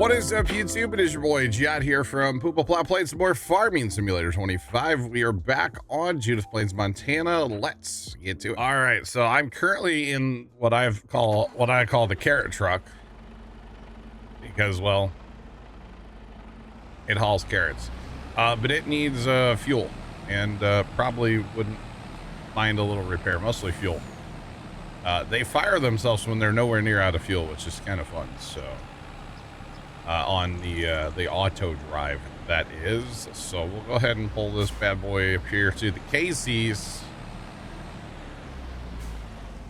What is up, YouTube? It is your boy Judith here from Puma, Plow, playing some more Farming Simulator 25. We are back on Judith Plains, Montana. Let's get to it. All right, so I'm currently in what I call the carrot truck because, well, it hauls carrots, but it needs fuel and probably wouldn't mind a little repair, mostly fuel. They fire themselves when they're nowhere near out of fuel, which is kind of fun. So. On the auto drive, that is. So we'll go ahead and pull this bad boy up here to the Casey's.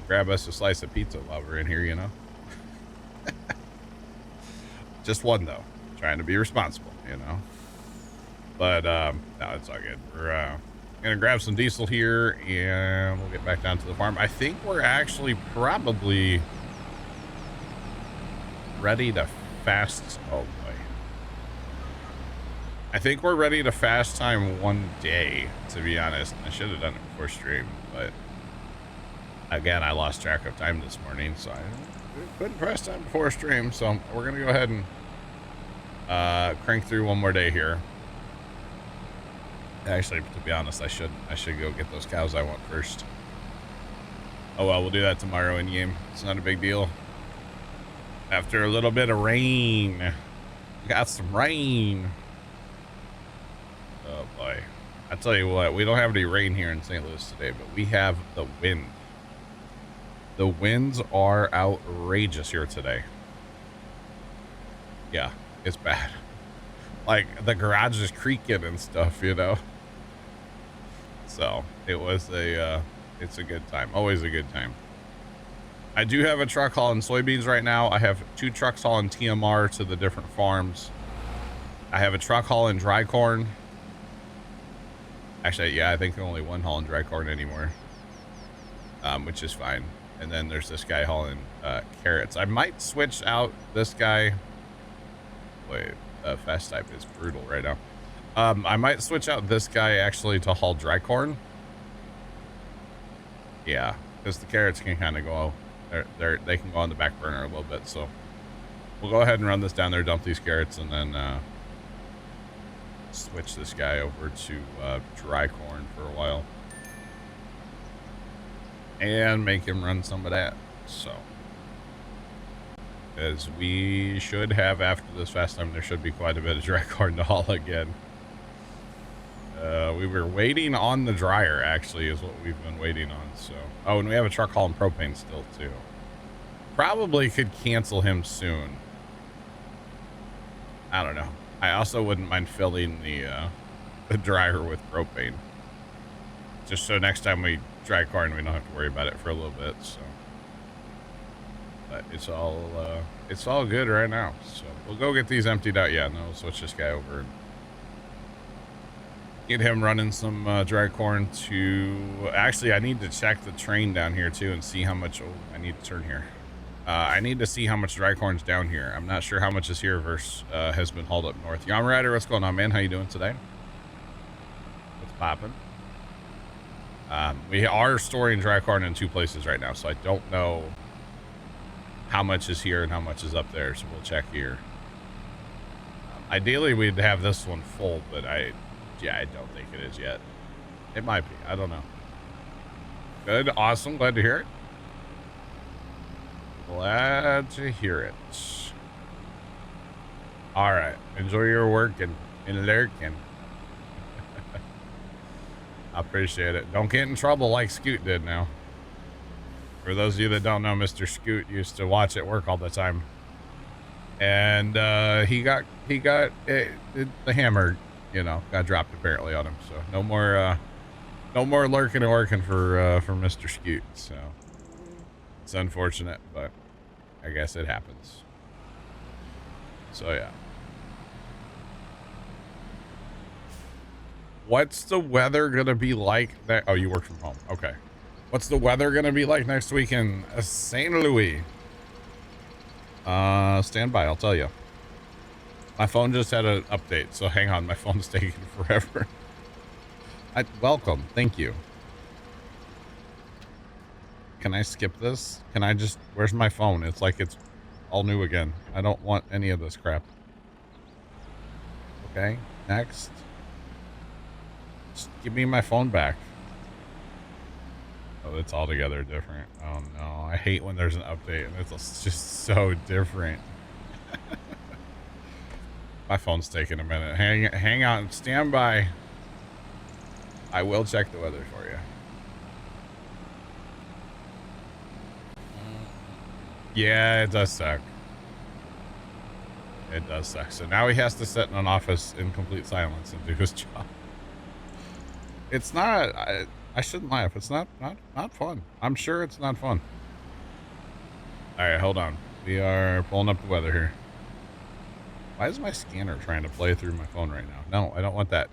Grab us a slice of pizza while we're in here, you know. Just one though, trying to be responsible, you know. But no, it's all good. We're gonna grab some diesel here and we'll get back down to the farm. I think we're actually probably ready to fast. Oh boy, I think we're ready to fast time one day, to be honest. I should have done it before stream, but again, I lost track of time this morning, so I couldn't fast time before stream. So we're gonna go ahead and crank through one more day here. Actually, to be honest, I should go get those cows I want first. Oh well, we'll do that tomorrow in game. It's not a big deal. After a little bit of rain. Got some rain. Oh boy. I tell you what, we don't have any rain here in St. Louis today, but we have the wind. The winds are outrageous here today. Yeah, it's bad. Like the garage is creaking and stuff, you know. So it was it's a good time. Always a good time. I do have a truck hauling soybeans right now. I have 2 trucks hauling TMR to the different farms. I have a truck hauling dry corn. Actually, yeah, I think only one hauling dry corn anymore, which is fine. And then there's this guy hauling carrots. I might switch out this guy. Wait, fast type is brutal right now. I might switch out this guy actually to haul dry corn. Yeah, because the carrots can kind of go. They can go on the back burner a little bit, so we'll go ahead and run this down there, dump these carrots, and then switch this guy over to dry corn for a while and make him run some of that. So as we should have after this fast time, there should be quite a bit of dry corn to haul again. We were waiting on the dryer, actually, is what we've been waiting on. So, oh, and we have a truck hauling propane still too. Probably could cancel him soon. I don't know. I also wouldn't mind filling the dryer with propane, just so next time we dry corn, we don't have to worry about it for a little bit. So, but it's all good right now. So we'll go get these emptied out. Yeah, and then we'll switch this guy over and get him running some dry corn to. Actually, I need to check the train down here too and see how much. Oh, I need to turn here. I need to see how much dry corn's down here. I'm not sure how much is here versus has been hauled up north. Yama Rider, what's going on, man? How you doing today? What's popping? We are storing dry corn in 2 places right now, so I don't know how much is here and how much is up there. So we'll check here. Ideally, we'd have this one full, but I don't think it is yet. It might be. I don't know. Good. Awesome. Glad to hear it. Glad to hear it. All right. Enjoy your work and lurking. I appreciate it. Don't get in trouble like Scoot did now. For those of you that don't know, Mr. Scoot used to watch at work all the time. And he got the hammer, you know, got dropped apparently on him. So no more lurking and working for Mr. Scoot. So it's unfortunate, but I guess it happens. So yeah. What's the weather gonna be like that? Oh, you work from home. Okay. What's the weather gonna be like next week in St. Louis? Stand by, I'll tell you. My phone just had an update, so hang on, my phone's taking forever. Welcome, thank you. Can I skip this? Can I just, where's my phone? It's like it's all new again. I don't want any of this crap. Okay, next. Just give me my phone back. Oh, it's altogether different. Oh no, I hate when there's an update and it's just so different. My phone's taking a minute. Hang on, stand by. I will check the weather for you. Yeah, it does suck. It does suck. So now he has to sit in an office in complete silence and do his job. It's not, I shouldn't laugh. It's not fun. I'm sure it's not fun. All right, hold on. We are pulling up the weather here. Why is my scanner trying to play through my phone right now? No, I don't want that.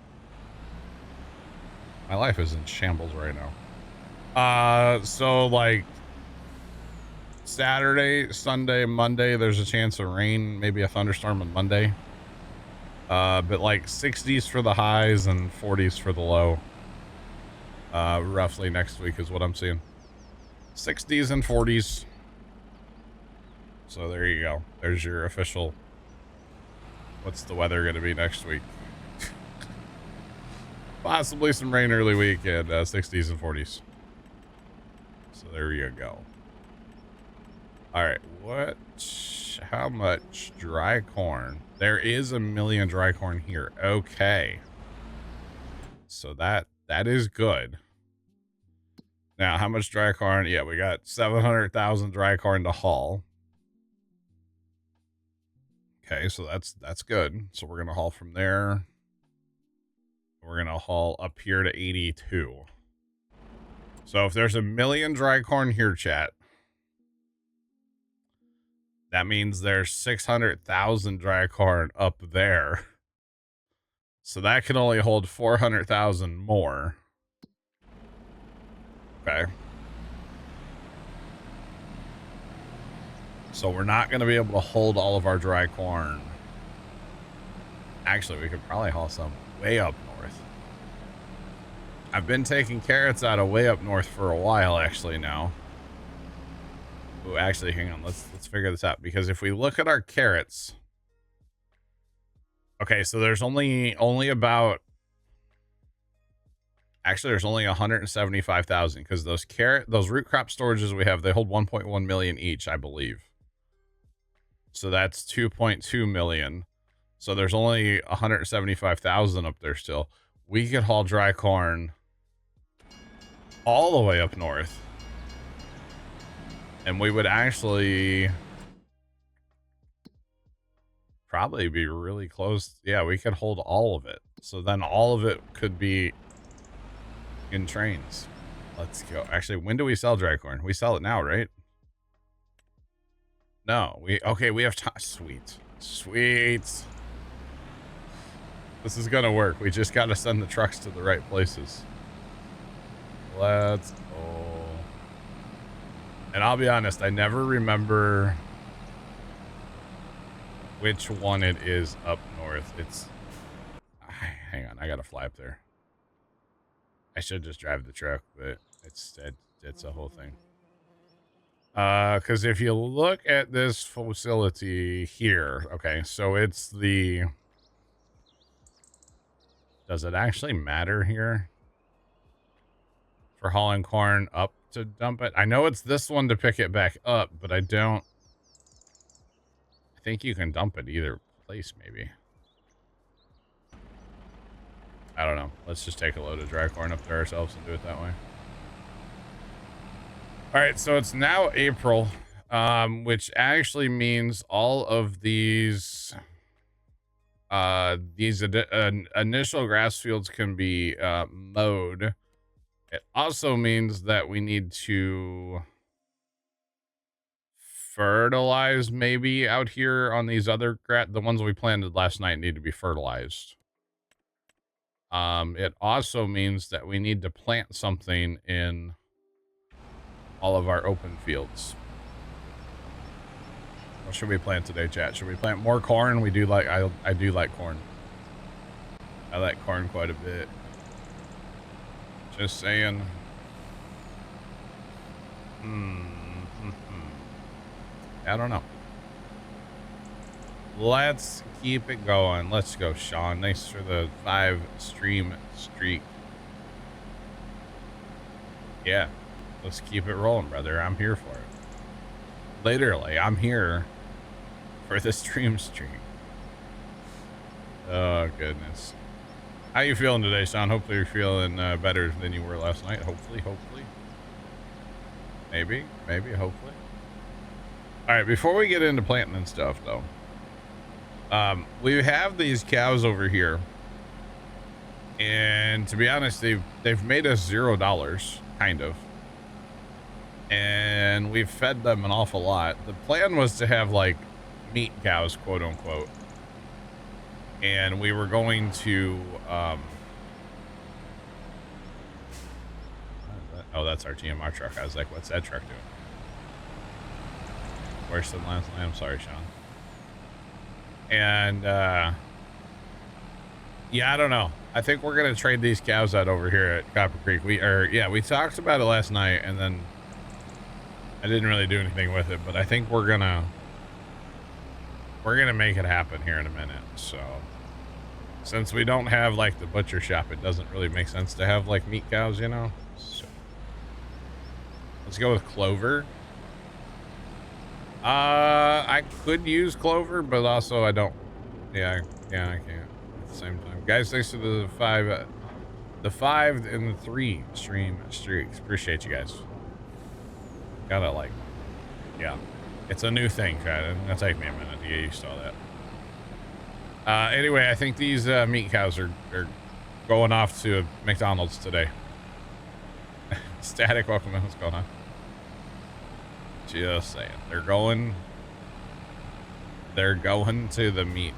My life is in shambles right now. So like Saturday, Sunday, Monday, there's a chance of rain, maybe a thunderstorm on Monday. But like 60s for the highs and 40s for the low. Roughly next week is what I'm seeing. 60s and 40s. So there you go. There's your official. What's the weather going to be next week? Possibly some rain early week and 60s and 40s. So there you go. All right, how much dry corn? There is 1 million dry corn here. Okay. So that is good. Now, how much dry corn? Yeah, we got 700,000 dry corn to haul. Okay, so that's good. So we're going to haul from there. We're going to haul up here to 82. So if there's 1 million dry corn here, chat, that means there's 600,000 dry corn up there. So that can only hold 400,000 more. Okay. So we're not going to be able to hold all of our dry corn. Actually, we could probably haul some way up north. I've been taking carrots out of way up north for a while, actually, now. Ooh, actually, hang on. Let's figure this out. Because if we look at our carrots... Okay, so there's only about... Actually, there's only 175,000 because those root crop storages we have, they hold 1.1 million each, I believe. So that's 2.2 million. So there's only 175,000 up there still. We could haul dry corn all the way up north. And we would actually probably be really close. Yeah, we could hold all of it. So then all of it could be in trains. Let's go. Actually, when do we sell dry corn? We sell it now, right? No, we have time. Sweet. This is gonna work. We just gotta send the trucks to the right places. Let's go. And I'll be honest, I never remember which one it is up north. Hang on, I gotta fly up there. I should just drive the truck, but it's a whole thing. Because if you look at this facility here, okay, so it's the... Does it actually matter here? For hauling corn up to dump it? I know it's this one to pick it back up, but I don't... I think you can dump it either place, maybe. I don't know. Let's just take a load of dry corn up there ourselves and do it that way. All right, so it's now April, which actually means all of these initial grass fields can be mowed. It also means that we need to fertilize maybe out here on these other the ones we planted last night need to be fertilized. It also means that we need to plant something in all of our open fields. What should we plant today, chat? Should we plant more corn? We do like, I do like corn. I like corn quite a bit. Just saying. I don't know. Let's keep it going. Let's go, Sean. Thanks for the 5 stream streak. Yeah, let's keep it rolling, brother. I'm here for it. Literally, I'm here for the stream streak. Oh, goodness. How you feeling today, Sean? Hopefully you're feeling better than you were last night. Hopefully. Maybe, hopefully. All right, before we get into planting and stuff, though, we have these cows over here, and to be honest, they've made us $0, kind of, and we've fed them an awful lot. The plan was to have like meat cows, quote unquote, and we were going to oh, that's our TMR truck. I was like, what's that truck doing? Worse than last night. I'm sorry, Sean. And yeah, I don't know. I think we're gonna trade these cows out over here at Copper Creek. We talked about it last night, and then I didn't really do anything with it, but I think we're gonna make it happen here in a minute. So since we don't have like the butcher shop, it doesn't really make sense to have like meat cows, you know. So let's go with Clover. I could use Clover, but also I don't. Yeah, I can't at the same time. Guys, thanks for the 5 and the 3 stream streaks. Appreciate you guys. Gotta like, yeah, it's a new thing, Chad. It'll take me a minute to get used to all that. Anyway, I think these meat cows are going off to McDonald's today. Static, welcome in. What's going on? Just saying, they're going to the meat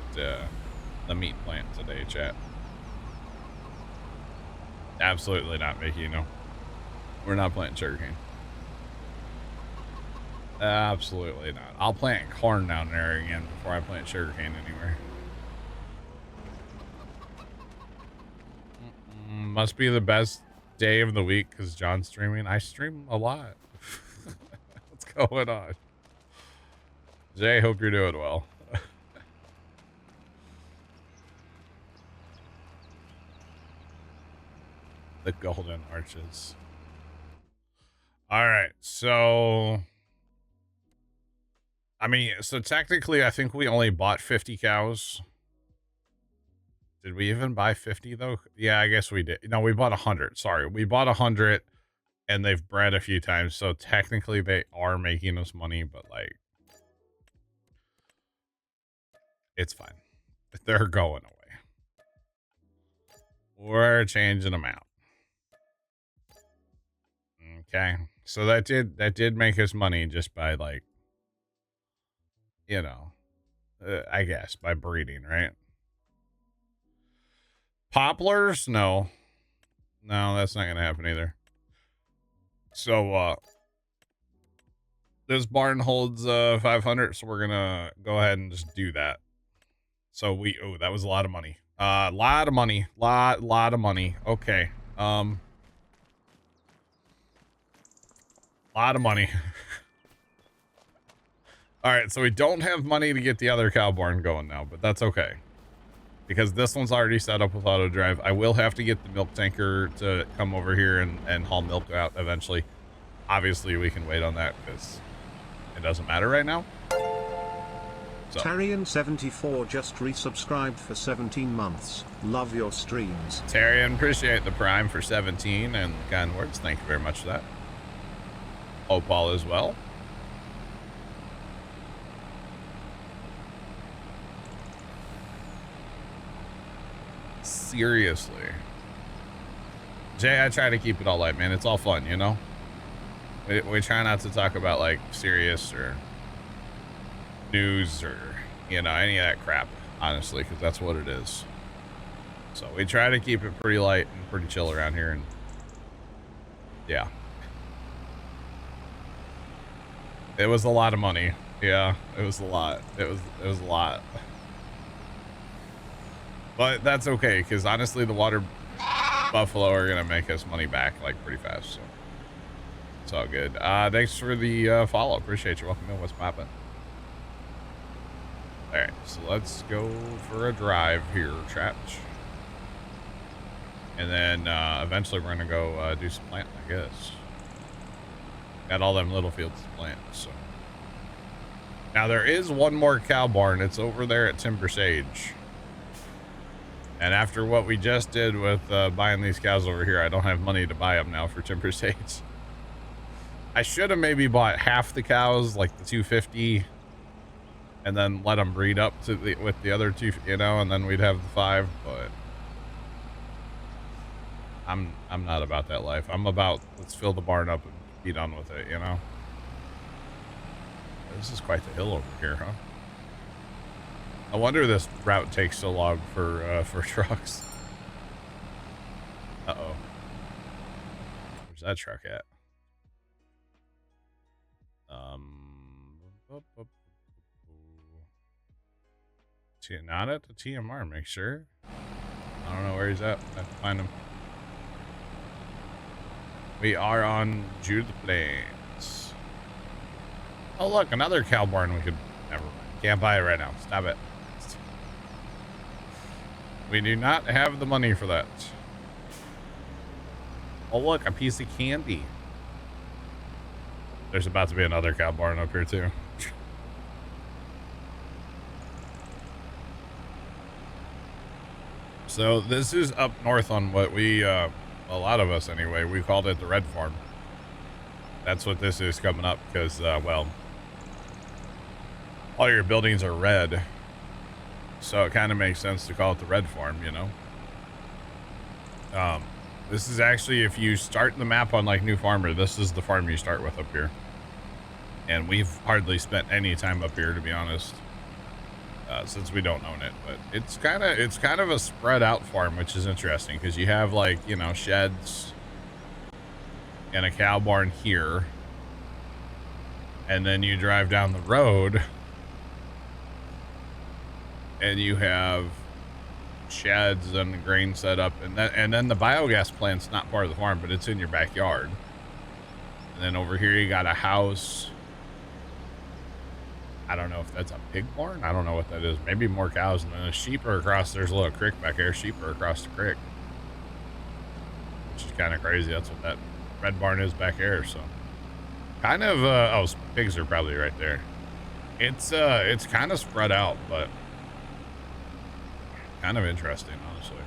plant today, chat. Absolutely not, Mickey. No, we're not planting sugarcane. Absolutely not. I'll plant corn down there again before I plant sugarcane anywhere. Must be the best day of the week because John's streaming. I stream a lot. What's going on? Jay, hope you're doing well. The golden arches. All right, so I mean, so technically I think we only bought 50 cows. Did we even buy 50 though? Yeah, I guess we did. No, we bought 100. Sorry, we bought 100 and they've bred a few times, so technically they are making us money, but like it's fine. They're going away. We're changing them out. Okay, so that did make us money just by like, you know, I guess by breeding, right? Poplars? No, that's not gonna happen either. So this barn holds 500, so we're gonna go ahead and just do that. So that was a lot of money. Lot of money. Lot of money. Okay. Lot of money. All right, so we don't have money to get the other cow barn going now, but that's okay. Because this one's already set up with auto drive. I will have to get the milk tanker to come over here and haul milk out eventually. Obviously, we can wait on that because it doesn't matter right now. So. Tarian74 just resubscribed for 17 months. Love your streams. Tarian, appreciate the prime for 17 and kind words. Thank you very much for that. Opal as well. Seriously. Jay, I try to keep it all light, man. It's all fun, you know? We try not to talk about, like, serious or news or, you know, any of that crap, honestly, because that's what it is. So we try to keep it pretty light and pretty chill around here, and yeah. It was a lot of money. Yeah, it was a lot. It was a lot. But that's okay, because honestly, the water buffalo are going to make us money back, like, pretty fast, so it's all good. Thanks for the follow. Appreciate you. Welcome in. What's poppin'? All right, so let's go for a drive here, chat. And then eventually we're gonna go do some planting, I guess. Got all them little fields to plant, so. Now there is one more cow barn. It's over there at Timber Sage. And after what we just did with buying these cows over here, I don't have money to buy them now for Timber Sage. I should have maybe bought half the cows, like the 250, and then let them breed up to with the other two, you know, and then we'd have the 5, but I'm not about that life. I'm about, let's fill the barn up and be done with it, you know. This is quite the hill over here, huh? I wonder this route takes so long for trucks. Uh-oh. Where's that truck at? Not at the TMR, make sure. I don't know where he's at. I have to find him. We are on Judith Plains. Oh, look, another cow barn we could... Never mind. Can't buy it right now. Stop it. We do not have the money for that. Oh, look, a piece of candy. There's about to be another cow barn up here, too. So this is up north on what we, a lot of us anyway, we called it the Red Farm. That's what this is coming up because, well, all your buildings are red. So it kind of makes sense to call it the Red Farm, you know. This is actually, if you start the map on like New Farmer, this is the farm you start with up here. And we've hardly spent any time up here, to be honest. Since we don't own it, but it's kind of a spread out farm, which is interesting because you have like, you know, sheds and a cow barn here, and then you drive down the road and you have sheds and the grain set up, and then the biogas plant's not part of the farm, but it's in your backyard. And then over here you got a house. I don't know if that's a pig barn. I don't know what that is. Maybe more cows. And then the sheep are across. There's a little creek back there. Sheep are across the creek, which is kind of crazy. That's what that red barn is back there. So kind of, oh, pigs are probably right there. It's kind of spread out, but kind of interesting, honestly.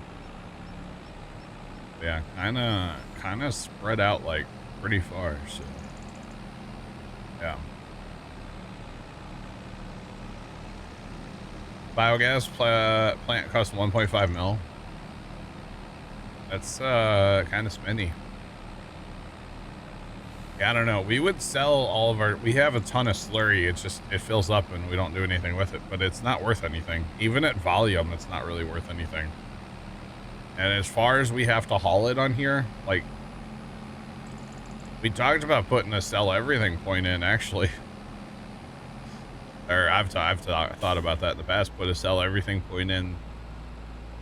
Yeah, kind of spread out like pretty far. So yeah. Biogas plant costs 1.5 mil. That's kind of spendy. Yeah, I don't know. We would sell all of our... We have a ton of slurry. It's just, it fills up and we don't do anything with it. But it's not worth anything. Even at volume, it's not really worth anything. And as far as we have to haul it on here, like... We talked about putting a sell everything point in, actually. Or I've thought about that in the past, put a sell everything point in,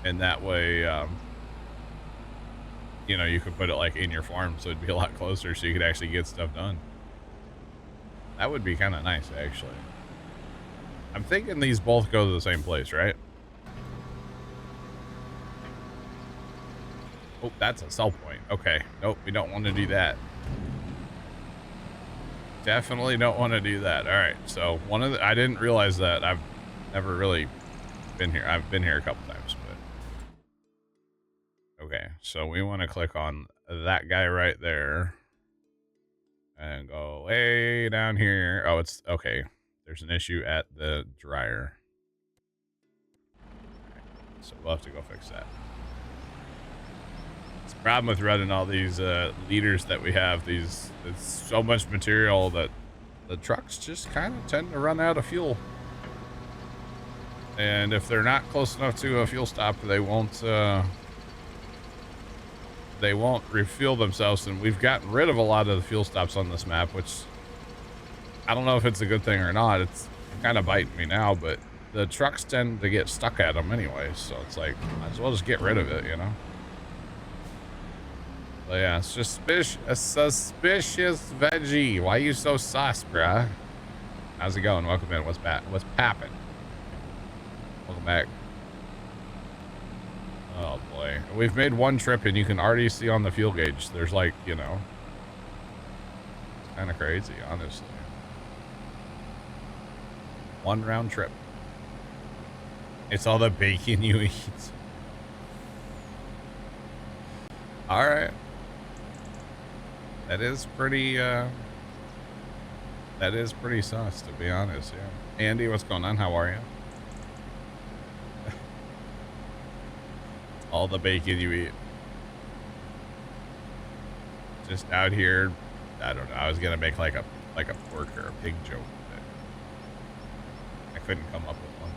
and that way, you know, you could put it like in your farm, so it'd be a lot closer, so you could actually get stuff done. That would be kind of nice, actually. I'm thinking these both go to the same place, right? Oh, that's a sell point. Okay, nope, we don't want to do that. Definitely don't want to do that. All right, so I didn't realize that. I've never really been here. I've been here a couple times, but okay. So we want to click on that guy right there and go way down here. Oh, it's okay. There's an issue at the dryer, so we'll have to go fix that. Problem with running all these liters that we have, it's so much material that the trucks just kind of tend to run out of fuel, and if they're not close enough to a fuel stop, they won't refuel themselves. And we've gotten rid of a lot of the fuel stops on this map, which I don't know if it's a good thing or not. It's kind of biting me now, but the trucks tend to get stuck at them anyway, so it's like, might as well just get rid of it, you know. But yeah, it's just a suspicious veggie. Why you so sus, bruh? How's it going? Welcome in. What's poppin'? Welcome back. Oh boy. We've made one trip and you can already see on the fuel gauge. There's like, you know, it's kind of crazy, honestly. One round trip. It's all the bacon you eat. All right. That is pretty sus, to be honest. Yeah. Andy, what's going on? How are you? All the bacon you eat. Just out here, I don't know. I was gonna make like a pork or a pig joke, but I couldn't come up with one.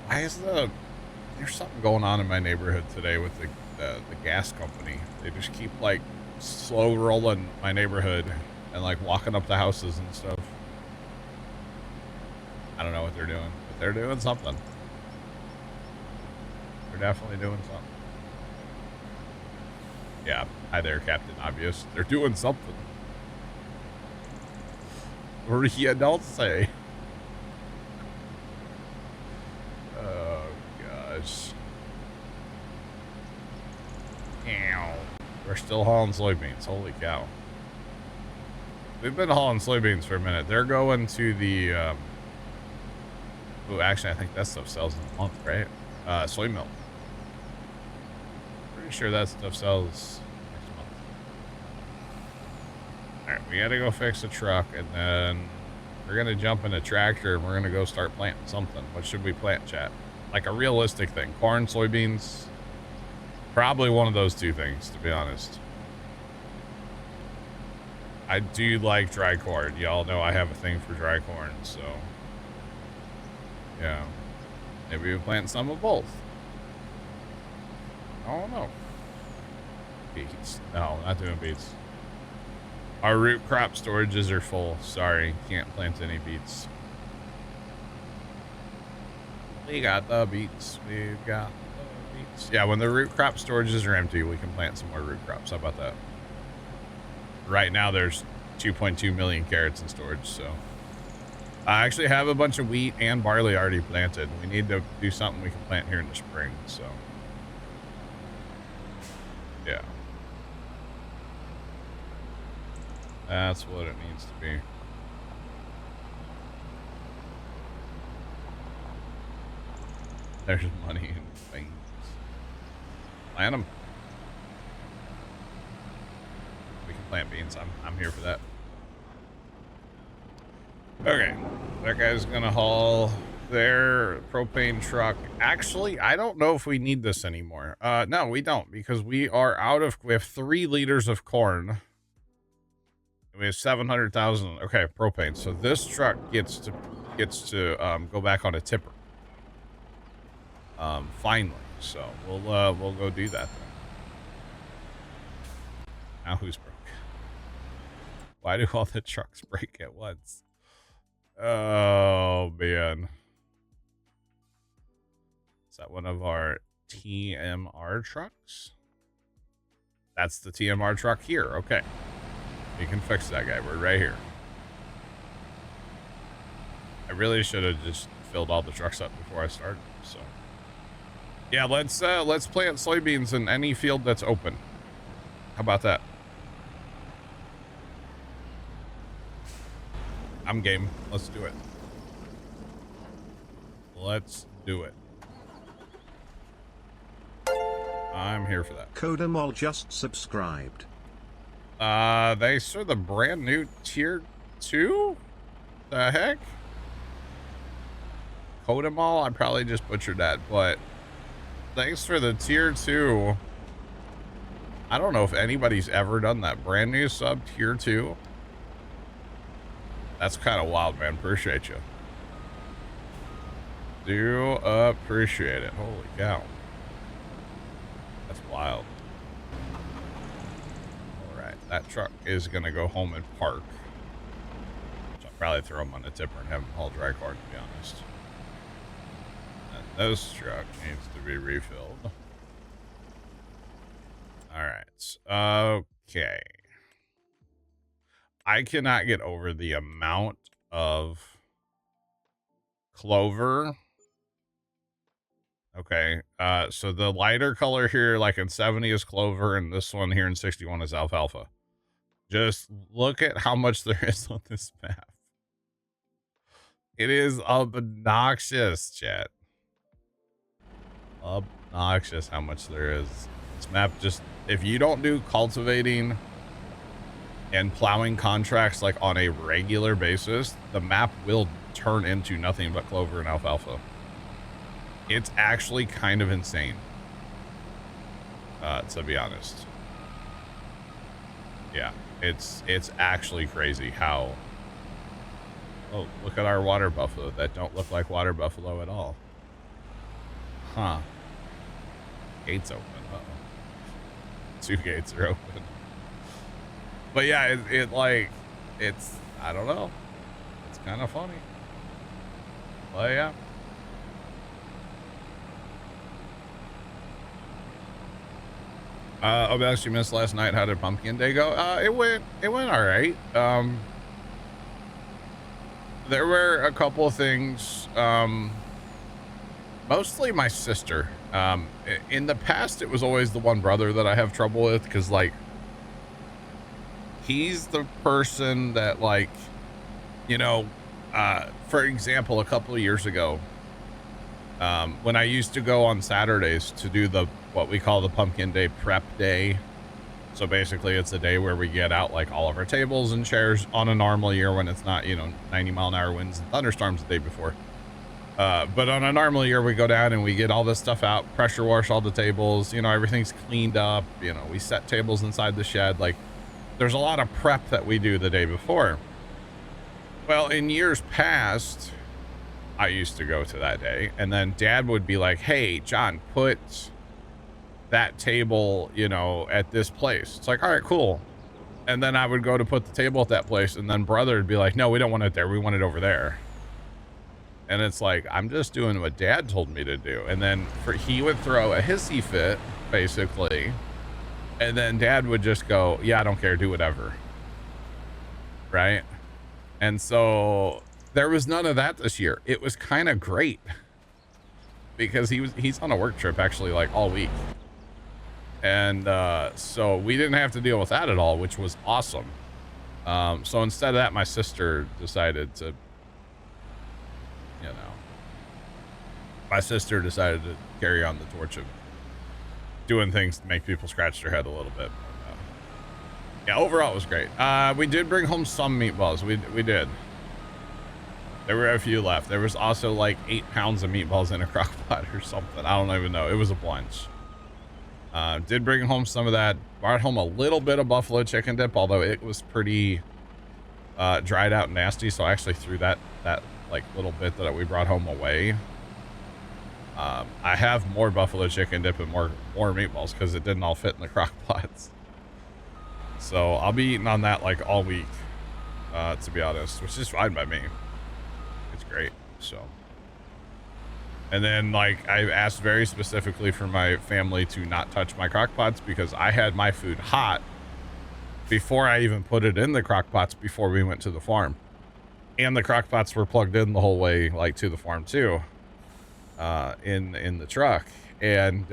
Why is there's something going on in my neighborhood today with the gas company. They just keep like slow rolling my neighborhood and like walking up the houses and stuff. I don't know what they're doing, but they're doing something. They're definitely doing something. Yeah, hi there, Captain Obvious. They're doing something. Or yeah, don't say. Oh gosh. Ow. We're still hauling soybeans. Holy cow. We've been hauling soybeans for a minute. They're going to the oh, actually I think that stuff sells in a month, right? Soy milk. Pretty sure that stuff sells next month. Alright, we gotta go fix the truck and then we're gonna jump in a tractor and we're gonna go start planting something. What should we plant, chat? Like a realistic thing. Corn, soybeans. Probably one of those two things, to be honest. I do like dry corn. Y'all know I have a thing for dry corn, so yeah. Maybe we plant some of both. I don't know. Beets. No, not doing beets. Our root crop storages are full. Sorry, can't plant any beets. We got the beets. We've got the beets. Yeah, when the root crop storages are empty, we can plant some more root crops. How about that? Right now, there's 2.2 million carrots in storage, so. I actually have a bunch of wheat and barley already planted. We need to do something we can plant here in the spring, so. Yeah. That's what it needs to be. There's money in things. Plant them. We can plant beans. I'm here for that. Okay. That guy's gonna haul their propane truck. Actually, I don't know if we need this anymore. No, we don't, because we have 3 liters of corn. We have 700,000. Okay, propane. So this truck gets to go back on a tipper. Finally. So we'll go do that then. Now who's broke? Why do all the trucks break at once? Oh man. Is that one of our TMR trucks? That's the TMR truck here. Okay. We can fix that guy. We're right here. I really should have just filled all the trucks up before I started. So yeah, let's plant soybeans in any field that's open. How about that? I'm game. Let's do it. Let's do it. I'm here for that. Codamol just subscribed. Thanks for the brand new tier 2? The heck? Codamol? I probably just butchered that, but thanks for the tier 2. I don't know if anybody's ever done that. Brand new sub tier 2. That's kind of wild, man. Appreciate you. Do appreciate it. Holy cow. That's wild. Alright, that truck is going to go home and park. So I'll probably throw him on the tipper and have him haul dry corn, to be honest. And this truck needs to be refilled. Alright. Okay. I cannot get over the amount of Clover. Okay. So the lighter color here, like in 70 is clover, and this one here in 61 is alfalfa. Just look at how much there is on this map. It is obnoxious, chat. Obnoxious how much there is. This map just, if you don't do cultivating and plowing contracts like on a regular basis, the map will turn into nothing but clover and alfalfa. It's actually kind of insane, to be honest. Yeah, it's actually crazy how... Oh, look at our water buffalo that don't look like water buffalo at all. Huh. Gates open. Uh-oh. 2 gates are open. But yeah, it's, I don't know. It's kind of funny. But yeah. Obviously you missed last night. How did Pumpkin Day go? It went all right. There were a couple of things, mostly my sister. In the past, it was always the one brother that I have trouble with, because like, he's the person that, like, you know, for example, a couple of years ago, when I used to go on Saturdays to do what we call the Pumpkin Day prep day. So basically it's a day where we get out like all of our tables and chairs on a normal year when it's not, 90-mile-an-hour winds and thunderstorms the day before. But on a normal year, we go down and we get all this stuff out, pressure wash all the tables, everything's cleaned up, we set tables inside the shed. Like, there's a lot of prep that we do the day before. Well, in years past, I used to go to that day, and then Dad would be like, hey, John, put that table, at this place. It's like, all right, cool. And then I would go to put the table at that place, and then brother would be like, no, we don't want it there. We want it over there. And it's like, I'm just doing what Dad told me to do. And then he would throw a hissy fit, basically. And then Dad would just go, yeah, I don't care. Do whatever. Right? And so there was none of that this year. It was kind of great because he's on a work trip actually like all week. And so we didn't have to deal with that at all, which was awesome. So instead of that, my sister decided to, to carry on the torch of doing things to make people scratch their head a little bit. Yeah, overall it was great. We did bring home some meatballs. We did. There were a few left. There was also like 8 pounds of meatballs in a crock pot or something. I don't even know. It was a bunch. Did bring home some of that. Brought home a little bit of buffalo chicken dip, although it was pretty dried out and nasty. So I actually threw that like little bit that we brought home away. I have more buffalo chicken dip and more meatballs because it didn't all fit in the crock pots. So I'll be eating on that like all week, to be honest, which is fine by me. It's great. So, and then like I asked very specifically for my family to not touch my crock pots because I had my food hot before I even put it in the crock pots before we went to the farm. And the crock pots were plugged in the whole way, like to the farm too, in the truck. And,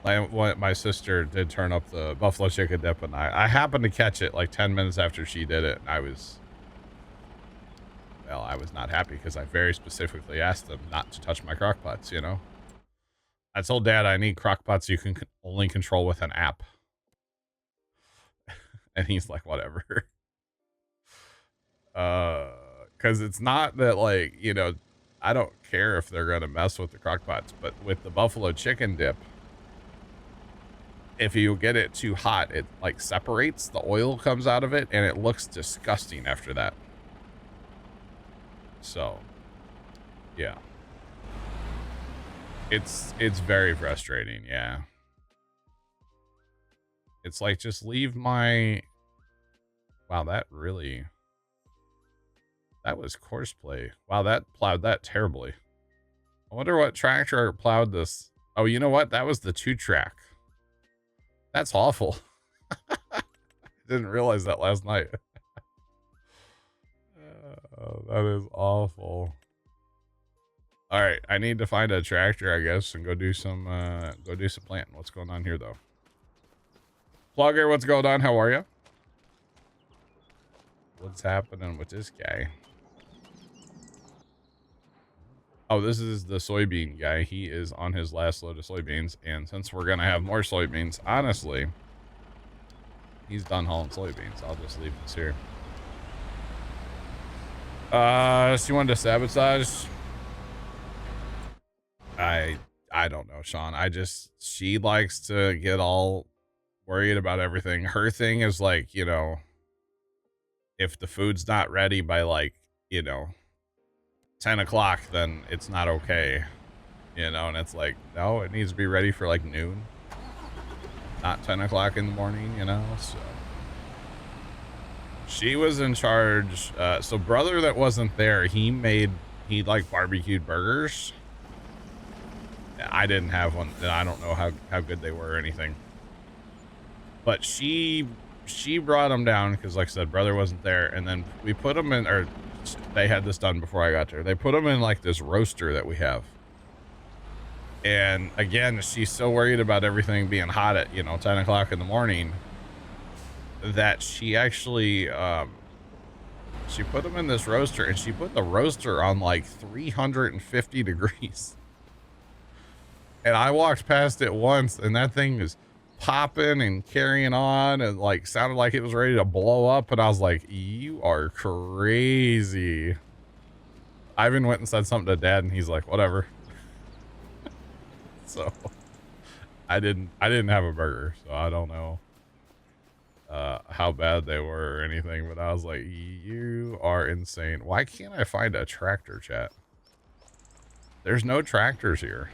my sister did turn up the buffalo chicken dip, and I happened to catch it like 10 minutes after she did it. And I was not happy because I very specifically asked them not to touch my crock pots, I told Dad I need crock pots you can only control with an app. And he's like, whatever. Because it's not that like, I don't care if they're going to mess with the crock pots, but with the buffalo chicken dip, if you get it too hot, it like separates, the oil comes out of it, and it looks disgusting after that. So, yeah. It's very frustrating, yeah. It's like, just leave my... Wow, that was courseplay. Wow, that plowed that terribly. I wonder what tractor plowed this. Oh, you know what? That was the 2-track. That's awful. I didn't realize that last night. That is awful. All right, I need to find a tractor, I guess, and go do some planting. What's going on here, though? Plugger, what's going on? How are you? What's happening with this guy? Oh, this is the soybean guy. He is on his last load of soybeans, and since we're gonna have more soybeans, honestly, he's done hauling soybeans. I'll just leave this here. She wanted to sabotage. I don't know, Sean. She likes to get all worried about everything. Her thing is like, you know, if the food's not ready by like, you know, 10 o'clock, then it's not okay. You know, and it's like, no, it needs to be ready for like noon, not 10 o'clock in the morning, you know, so. She was in charge. So brother that wasn't there, he like barbecued burgers. I didn't have one. I don't know how good they were or anything. But she brought them down because, like I said, brother wasn't there. And then we put them in, or they had this done before I got there. They put them in like this roaster that we have. And again, she's so worried about everything being hot at, you know, 10 o'clock in the morning that she actually, she put them in this roaster, and she put the roaster on like 350 degrees. And I walked past it once, and that thing was popping and carrying on and like sounded like it was ready to blow up. And I was like, you are crazy. Ivan went and said something to Dad, and he's like, whatever. So I didn't have a burger, so I don't know how bad they were or anything, but I was like, you are insane. Why can't I find a tractor, chat? There's no tractors here.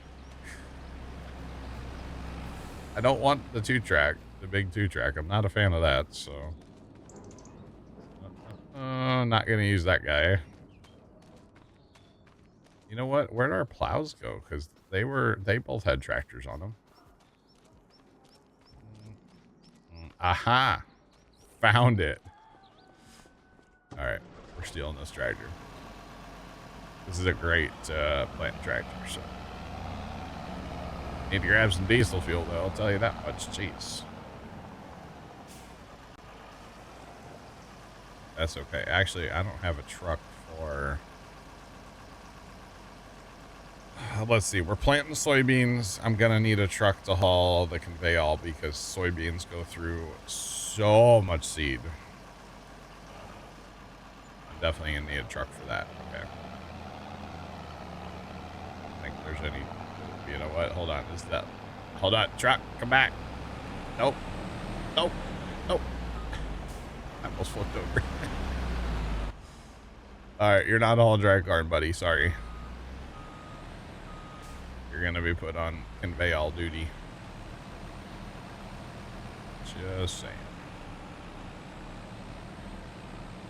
I don't want the 2-track, the big 2-track. I'm not a fan of that, so. Not gonna use that guy. You know what? Where'd our plows go? Because they both had tractors on them. Aha! Found it. All right, we're stealing this tractor. This is a great plant tractor, so. Need to grab some diesel fuel, though. I'll tell you that much. Jeez. That's okay. Actually, I don't have a truck for... Let's see. We're planting soybeans. I'm going to need a truck to haul the conveyor because soybeans go through so much seed. I'm definitely going to need a truck for that. Okay. I don't think there's any... You know what? Hold on. Hold on. Truck, come back. Nope. Nope. Nope. I almost flipped over. All right. You're not all dry guard, buddy. Sorry. You're going to be put on conveyor duty. Just saying.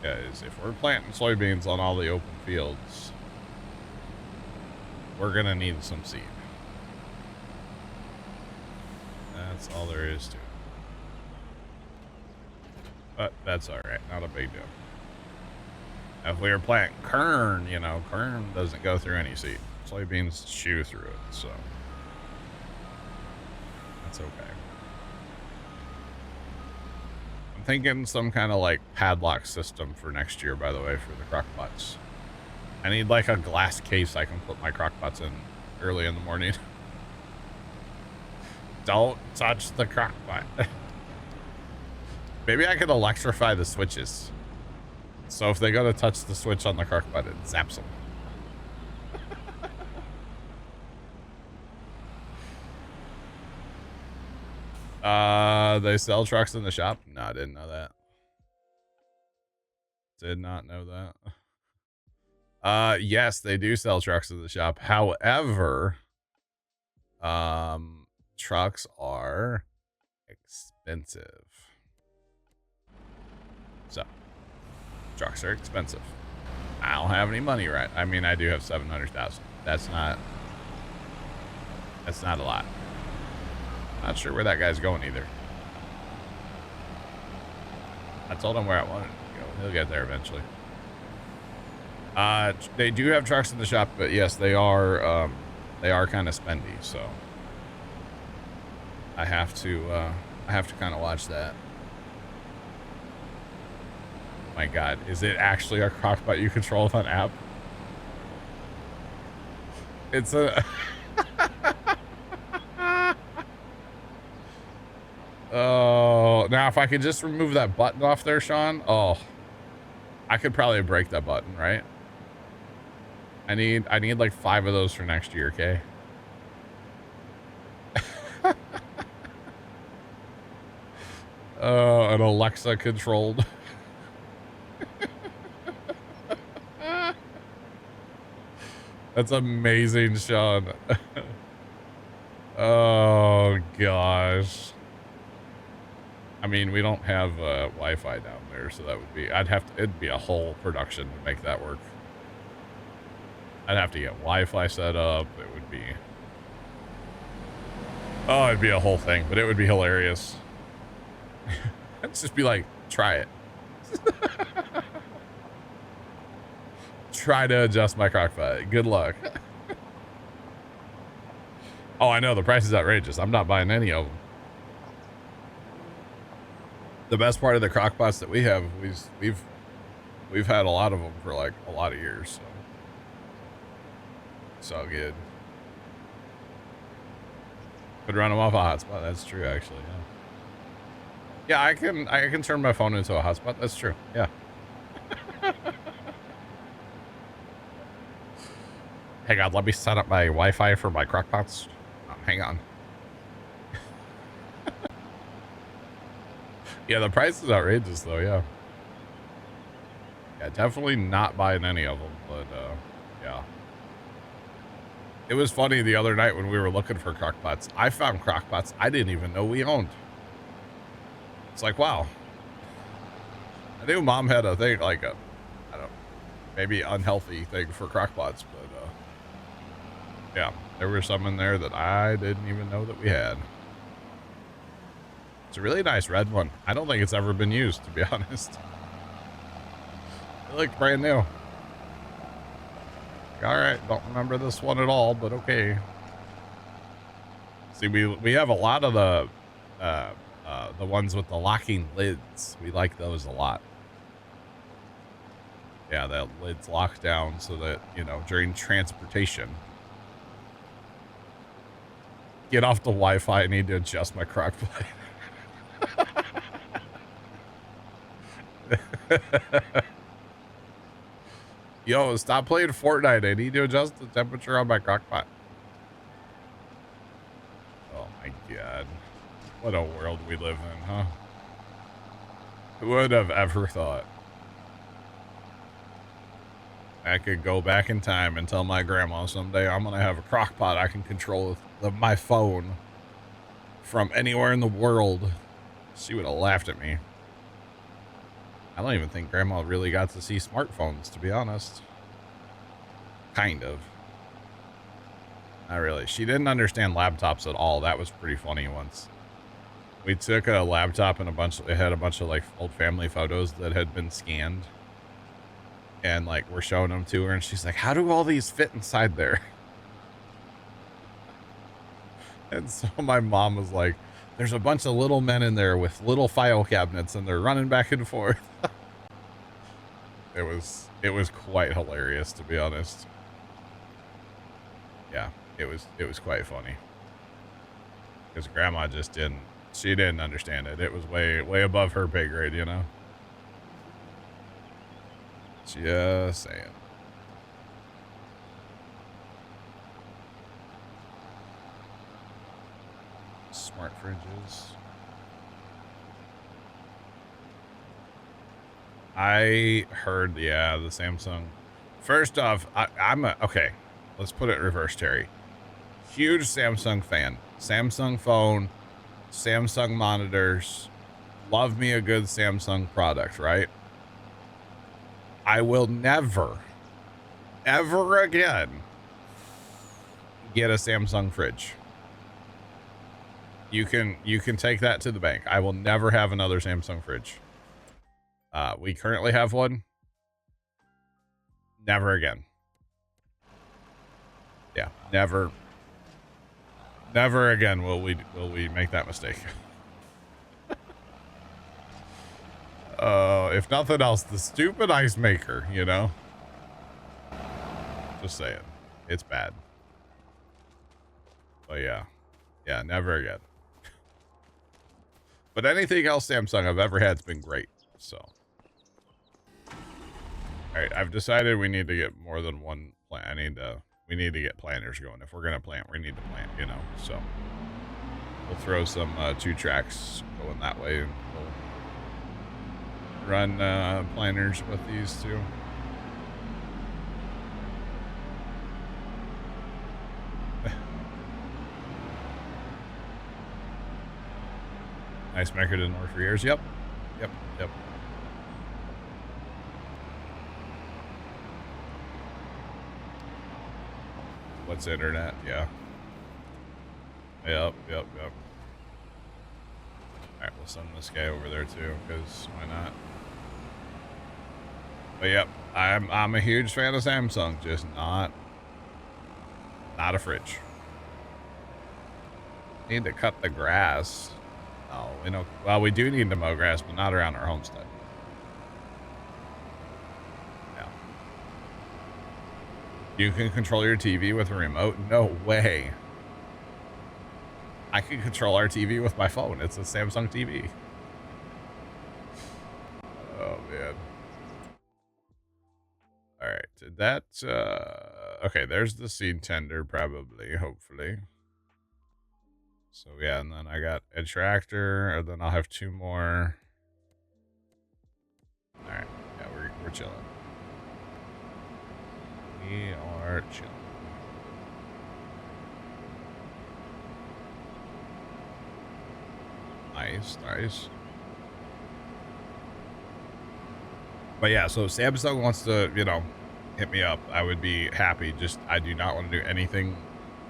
Guys, if we're planting soybeans on all the open fields, we're going to need some seed. That's all there is to it. But that's all right. Not a big deal. If we were planting corn, you know, corn doesn't go through any seed. Soybeans chew through it, so that's okay. I'm thinking some kind of like padlock system for next year, by the way, for the crock pots. I need like a glass case I can put my crock pots in early in the morning. Don't touch the crock pot. Maybe I could electrify the switches. So if they go to touch the switch on the crock pot, it zaps them. They sell trucks in the shop? No, I didn't know that. Did not know that. Yes, they do sell trucks in the shop. However, trucks are expensive. So, trucks are expensive. I don't have any money, right? I mean, I do have 700,000. That's not a lot. Not sure where that guy's going either. I told him where I wanted him to go. He'll get there eventually. They do have trucks in the shop, but yes, they are kind of spendy, so I have to kind of watch that. My God, is it actually a crockpot you control with an app? It's a oh, now if I could just remove that button off there, Sean, oh, I could probably break that button, right? I need like 5 of those for next year, okay? An Alexa controlled. That's amazing, Sean. Oh gosh. I mean, we don't have Wi-Fi down there, so that would be, it'd be a whole production to make that work. I'd have to get Wi-Fi set up. It would be, oh, it'd be a whole thing, but it would be hilarious. Let's just be like, try it. Try to adjust my crockpot. Good luck. Oh, I know the price is outrageous. I'm not buying any of them. The best part of the crockpots that we have, we've had a lot of them for like a lot of years. So it's all good. Could run them off a hotspot. That's true, actually. Yeah, I can turn my phone into a hotspot. That's true. Yeah. Hang on, let me set up my Wi-Fi for my crockpots. Hang on. Yeah, the price is outrageous, though. Yeah. Yeah, definitely not buying any of them, but yeah. It was funny the other night when we were looking for crockpots. I found crockpots I didn't even know we owned. It's like, wow. I knew Mom had a thing, like a, I don't know, maybe unhealthy thing for crockpots, but yeah, there were some in there that I didn't even know that we had. It's a really nice red one. I don't think it's ever been used, to be honest. It looked brand new. All right, don't remember this one at all, but okay. See, we have a lot of the ones with the locking lids. We like those a lot. Yeah, the lids lock down so that, you know, during transportation. Get off the Wi-Fi. I need to adjust my crockpot. Yo, stop playing Fortnite. I need to adjust the temperature on my crockpot. Oh my God. What a world we live in, huh? Who would have ever thought I could go back in time and tell my grandma someday I'm going to have a crockpot I can control with my phone from anywhere in the world? She would have laughed at me. I don't even think Grandma really got to see smartphones, to be honest. Kind of. Not really. She didn't understand laptops at all. That was pretty funny once. We took a laptop and it had a bunch of like old family photos that had been scanned. And like we're showing them to her and she's like, how do all these fit inside there? And so my mom was like, there's a bunch of little men in there with little file cabinets and they're running back and forth. It was quite hilarious, to be honest. Yeah, it was quite funny. Because Grandma just she didn't understand it. It was way above her pay grade, you know? Just saying. Smart fridges. I heard, yeah, the Samsung. First off, okay, let's put it in reverse, Terry. Huge Samsung fan. Samsung phone, Samsung monitors. Love me a good Samsung product, right? I will never, ever again get a Samsung fridge. You can take that to the bank. I will never have another Samsung fridge. We currently have one. Never again. Yeah, never again will we make that mistake. If nothing else, the stupid ice maker, you know? Just saying. It's bad. But yeah. Yeah, never again. But anything else Samsung I've ever had has been great, so. Alright, I've decided we need to get more than one plant. We need to get planters going. If we're gonna plant, we need to plant, you know, so. We'll throw some 2 tracks going that way, and we'll run planters with these 2. Ice maker didn't work for years. Yep. What's internet? Yeah. Yep. All right, we'll send this guy over there too, because why not? But yep, I'm a huge fan of Samsung, just not a fridge. Need to cut the grass. No, we know. Well, we do need to mow grass, but not around our homestead. Yeah. You can control your TV with a remote? No way. I can control our TV with my phone. It's a Samsung TV. Oh, man. All right. Did that... okay, there's the seed tender, probably, hopefully. So, yeah, and then I got a tractor, and then I'll have 2 more. All right. Yeah, we're chilling. We are chilling. Nice. But yeah, so if Samsung wants to, you know, hit me up, I would be happy. Just, I do not want to do anything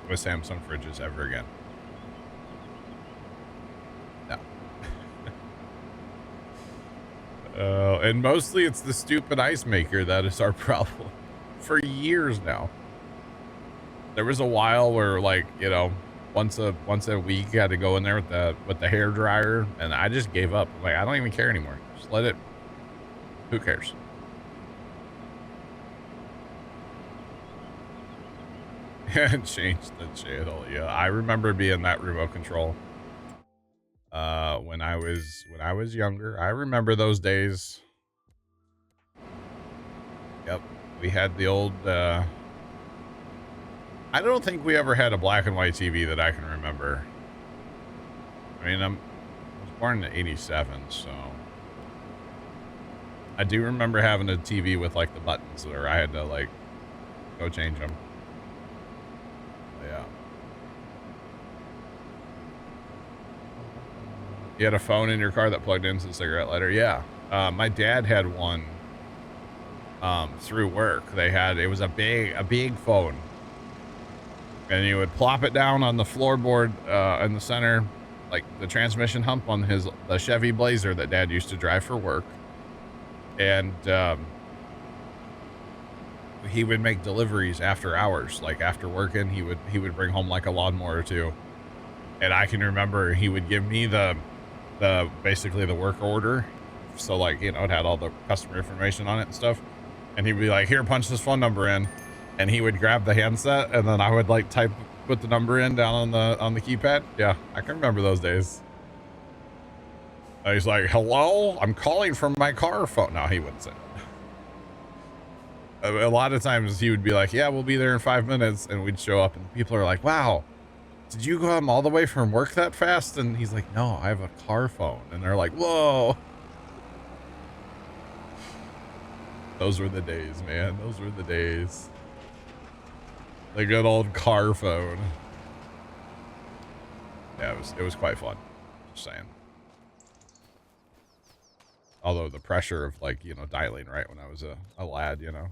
with Samsung fridges ever again. No. And mostly it's the stupid ice maker that is our problem for years now. There was a while where, like, you know, once a week I had to go in there with the hair dryer, and I just gave up. Like, I don't even care anymore. Just let it. Who cares? And change the channel. Yeah, I remember being that remote control. When I was younger, I remember those days. Yep, we had the old. I don't think we ever had a black and white TV that I can remember. I mean, I was born in '87, so I do remember having a TV with like the buttons where I had to like go change them. Yeah. You had a phone in your car that plugged into the cigarette lighter? Yeah. My dad had one through work. It was a big phone. And you would plop it down on the floorboard in the center, like the transmission hump on the Chevy Blazer that Dad used to drive for work. And he would make deliveries after hours, like after working, he would bring home like a lawnmower or 2. And I can remember he would give me basically the work order. So, like, you know, it had all the customer information on it and stuff. And he'd be like, here, punch this phone number in. And he would grab the handset, and then I would like put the number in down on the keypad. Yeah, I can remember those days. He's like, hello, I'm calling from my car phone. No, he wouldn't say that. A lot of times he would be like, yeah, we'll be there in 5 minutes. And we'd show up and people are like, wow, did you come all the way from work that fast? And he's like, no, I have a car phone. And they're like, whoa. Those were the days, man. Those were the days. The good old car phone. Yeah, it was quite fun. Just saying. Although the pressure of, like, you know, dialing right when I was a lad, you know.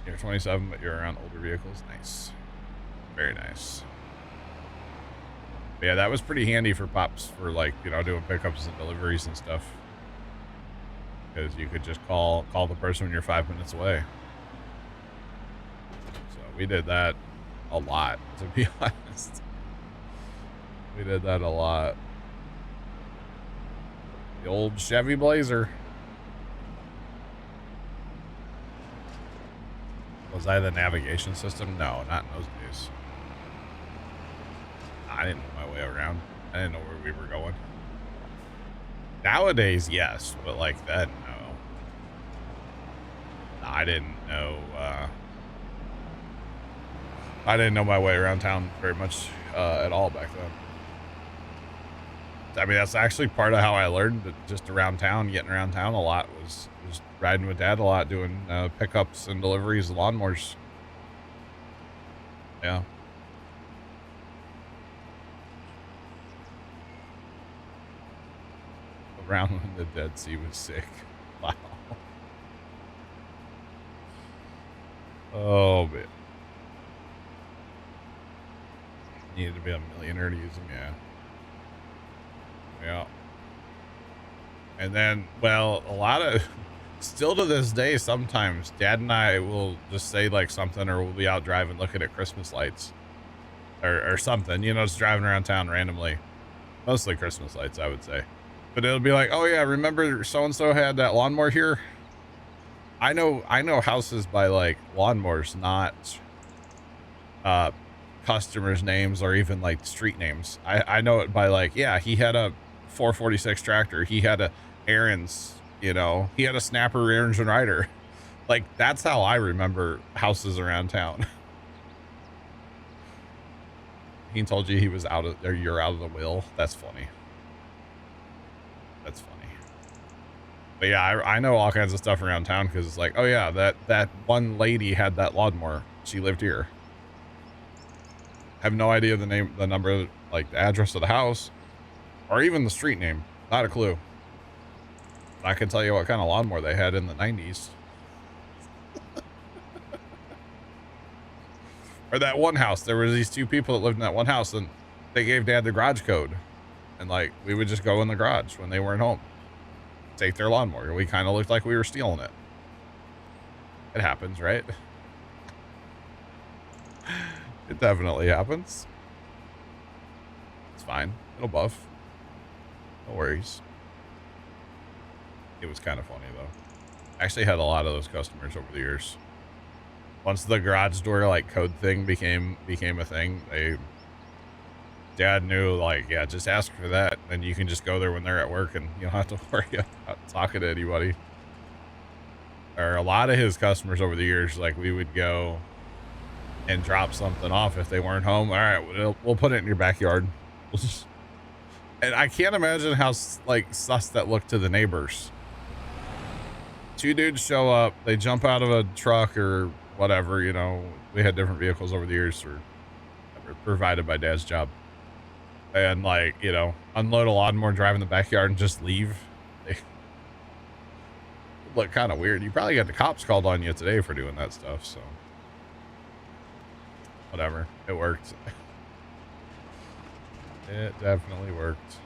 You're 27, but you're around older vehicles. Nice. Very nice. But yeah, that was pretty handy for Pops for, like, you know, doing pickups and deliveries and stuff. because you could just call the person when you're 5 minutes away. So we did that a lot, to be honest. We did that a lot. The old Chevy Blazer. Was I the navigation system? No, not in those days. I didn't know my way around. I didn't know where we were going. Nowadays, yes, but like then, no. I didn't know. I didn't know my way around town very much at all back then. I mean, that's actually part of how I learned that just around town, getting around town a lot was riding with Dad a lot, doing pickups and deliveries, lawnmowers. Yeah. Around when the Dead Sea was sick. Wow. Oh, man. Needed to be a millionaire to use them, yeah. Yeah. And then, well, a lot of, still to this day, sometimes Dad and I will just say like something, or we'll be out driving looking at Christmas lights or something, you know, just driving around town randomly. Mostly Christmas lights, I would say. But it'll be like, oh yeah, remember so-and-so had that lawnmower here? I know houses by like lawnmowers, not customers' names or even like street names. I know it by like, yeah, he had a 446 tractor. He had a Aaron's, you know, he had a Snapper Aaron's and Rider. Like, that's how I remember houses around town. He told you he was out of there. You're out of the will. That's funny. That's funny. But yeah, I know all kinds of stuff around town because it's like, oh yeah, that one lady had that lawnmower. She lived here. Have no idea the name, the number, like the address of the house, or even the street name. Not a clue. I can tell you what kind of lawnmower they had in the 90s. Or that one house. There were these two people that lived in that one house, and they gave Dad the garage code. And like, we would just go in the garage when they weren't home, take their lawnmower. We kind of looked like we were stealing it. It happens, right? It definitely happens. It's fine. It'll buff. No worries. It was kind of funny though. I actually had a lot of those customers over the years. Once the garage door like code thing became a thing, Dad knew, like, yeah, just ask for that, and you can just go there when they're at work, and you don't have to worry about talking to anybody. Or a lot of his customers over the years, like, we would go and drop something off if they weren't home. All right, we'll put it in your backyard. And I can't imagine how like sus that looked to the neighbors. Two dudes show up, they jump out of a truck or whatever, you know. We had different vehicles over the years that were provided by Dad's job. And like, you know, unload a lawnmower, drive in the backyard and just leave. They look kind of weird. You probably got the cops called on you today for doing that stuff, so whatever, it worked. It definitely worked.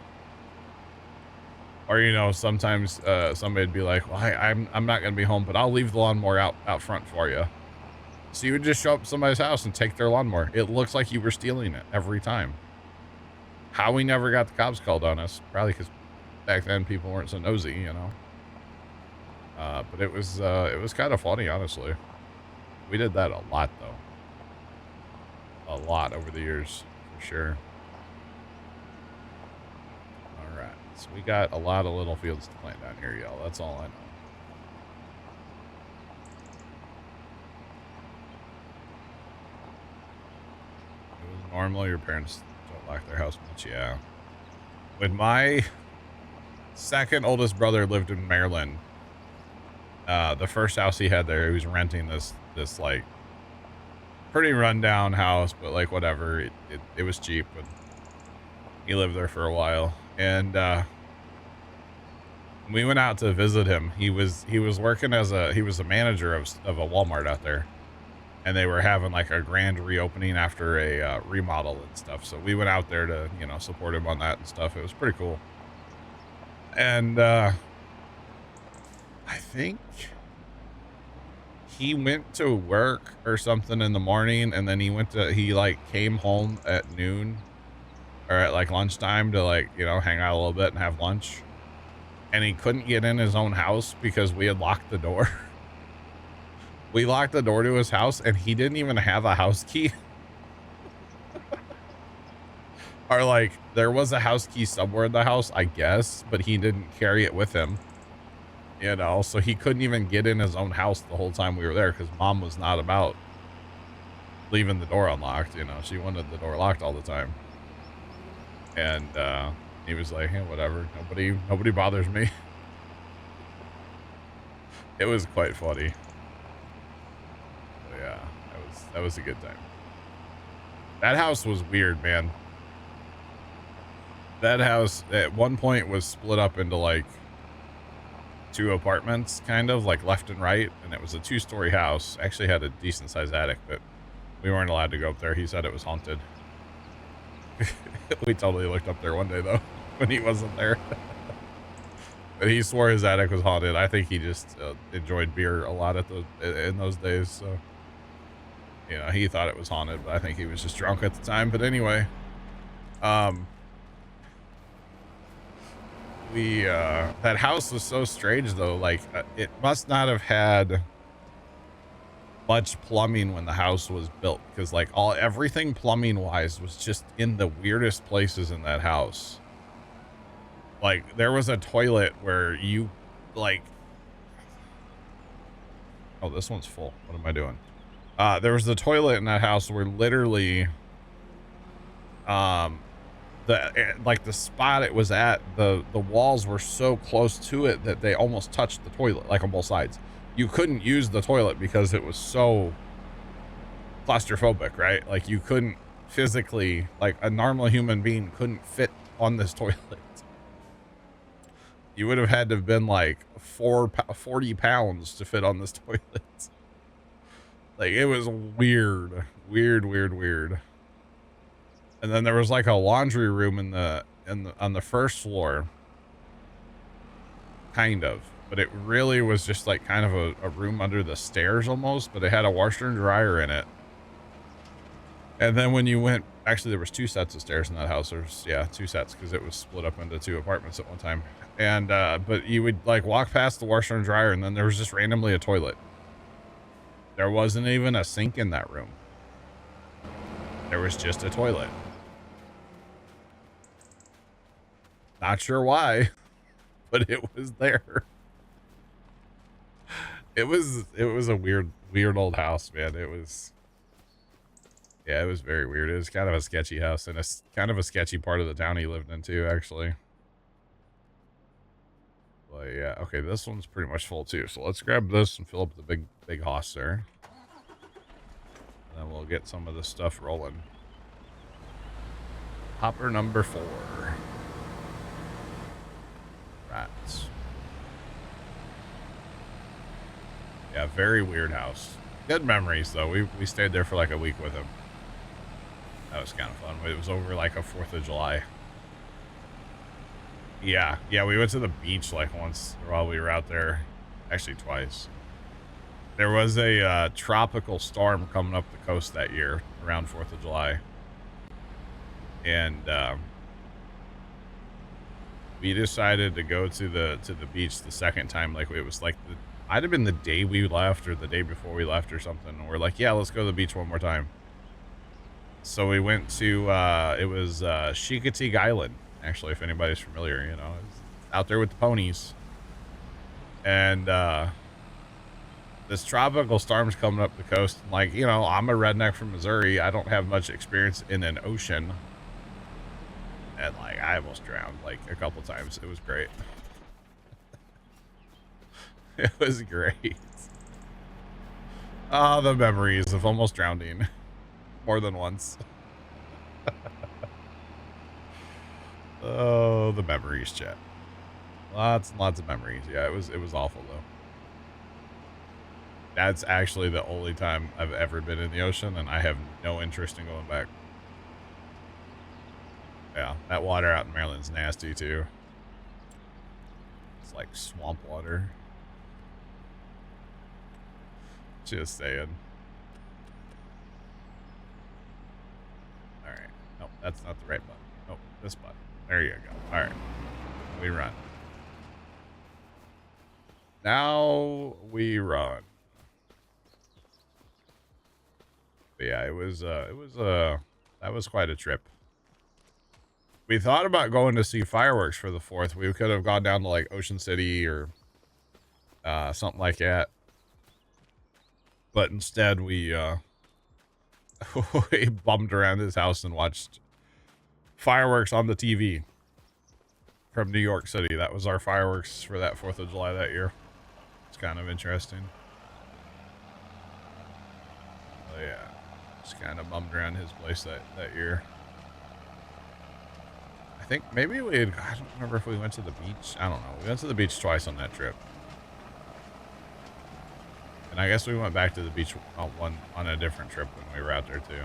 Or, you know, sometimes somebody'd be like, well, I'm not gonna be home, but I'll leave the lawnmower out front for you. So you would just show up to somebody's house and take their lawnmower. It looks like you were stealing it every time. How we never got the cops called on us, probably because back then people weren't so nosy, you know. But it was kind of funny, honestly. We did that a lot though. A lot over the years, for sure. All right, so we got a lot of little fields to plant down here, y'all. That's all I know. It was normal. Your parents don't like their house much, yeah. When my second oldest brother lived in Maryland, the first house he had there, he was renting this like pretty rundown house, but like whatever, it was cheap, and he lived there for a while. And we went out to visit him. He was working he was a manager of a Walmart out there, and they were having like a grand reopening after a remodel and stuff. So we went out there to, you know, support him on that and stuff. It was pretty cool. And think he went to work or something in the morning, and then he like came home at noon or at like lunchtime to like, you know, hang out a little bit and have lunch. And he couldn't get in his own house because we had locked the door. We locked the door to his house and he didn't even have a house key. Or like there was a house key somewhere in the house, I guess, but he didn't carry it with him. You know, so he couldn't even get in his own house the whole time we were there because mom was not about leaving the door unlocked. You know, she wanted the door locked all the time. And he was like, hey, whatever, nobody bothers me. It was quite funny. But yeah, that was a good time. That house was weird, man. That house at one point was split up into like 2 apartments, kind of like left and right, and it was a 2-story house. Actually had a decent sized attic, but we weren't allowed to go up there. He said it was haunted. We totally looked up there one day though when he wasn't there. But he swore his attic was haunted. I think he just enjoyed beer a lot in those days, so you know, he thought it was haunted, but I think he was just drunk at the time. But anyway, that house was so strange though. Like it must not have had much plumbing when the house was built, because like everything plumbing wise was just in the weirdest places in that house. Like there was a toilet where you like, oh, this one's full. What am I doing? There was the toilet in that house where literally like the spot it was at, the walls were so close to it that they almost touched the toilet, like on both sides. You couldn't use the toilet because it was so claustrophobic, right? Like you couldn't physically, like a normal human being couldn't fit on this toilet. You would have had to have been like 40 pounds to fit on this toilet. Like it was weird. And then there was like a laundry room on the first floor, kind of, but it really was just like kind of a room under the stairs almost, but it had a washer and dryer in it. And then when you went, actually there was 2 sets of stairs in that house. There's 2 sets because it was split up into 2 apartments at one time. And but you would like walk past the washer and dryer, and then there was just randomly a toilet. There wasn't even a sink in that room. There was just a toilet. Not sure why, but it was there. It was a weird old house, man. It was, yeah, it was very weird. It was kind of a sketchy house, and it's kind of a sketchy part of the town he lived in too, actually. Well, yeah, okay, this one's pretty much full too. So let's grab this and fill up the big hoss there. And then we'll get some of this stuff rolling. Hopper number 4. Rats. Yeah, very weird house. Good memories though. We stayed there for like a week with him. That was kind of fun. It was over like a 4th of July. Yeah, we went to the beach like once while we were out there. Actually twice. There was a tropical storm coming up the coast that year around 4th of July. And we decided to go to the beach the second time. Like it was like might have been the day we left or the day before we left or something. And we're like, yeah, let's go to the beach one more time. So we went to it was Shikatig Island, actually, if anybody's familiar. You know, it's out there with the ponies. And this tropical storm's coming up the coast. Like, you know, I'm a redneck from Missouri. I don't have much experience in an ocean. And like I almost drowned like a couple times. It was great. It was great. Oh, the memories of almost drowning more than once. Oh, the memories, chat. Lots and lots of memories. Yeah, it was awful though. That's actually the only time I've ever been in the ocean, and I have no interest in going back. Yeah, that water out in Maryland's nasty too. It's like swamp water. Just saying. All right. Nope, that's not the right button. Nope, this button. There you go. All right. We run. Now we run. But yeah, that was quite a trip. We thought about going to see fireworks for the 4th. We could have gone down to like Ocean City or something like that. But instead we we bummed around his house and watched fireworks on the TV from New York City. That was our fireworks for that 4th of July that year. It's kind of interesting. Oh yeah. Just kind of bummed around his place that year. I think maybe I don't remember if we went to the beach. I don't know. We went to the beach twice on that trip. And I guess we went back to the beach on a different trip when we were out there too.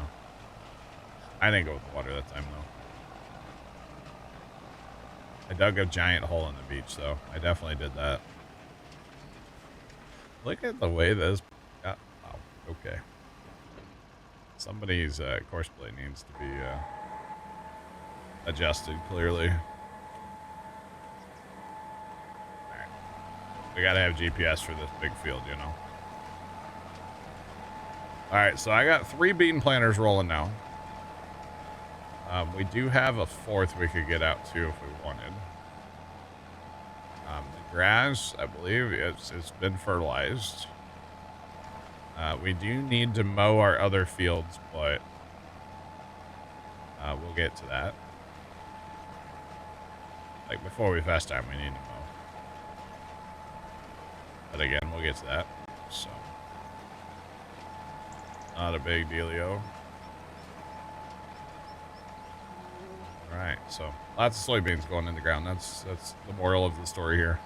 I didn't go with the water that time though. I dug a giant hole in the beach though. I definitely did that. Look at the way this... oh, okay. Somebody's course plate needs to be adjusted, clearly. Alright. We gotta have GPS for this big field, you know. Alright, so I got 3 bean planters rolling now. We do have a 4th we could get out to if we wanted. The grass, I believe, it's been fertilized. We do need to mow our other fields, but we'll get to that. Like before we fast time, we need to mow. But again, we'll get to that. So, not a big dealio. All right, so lots of soybeans going in the ground. That's the moral of the story here.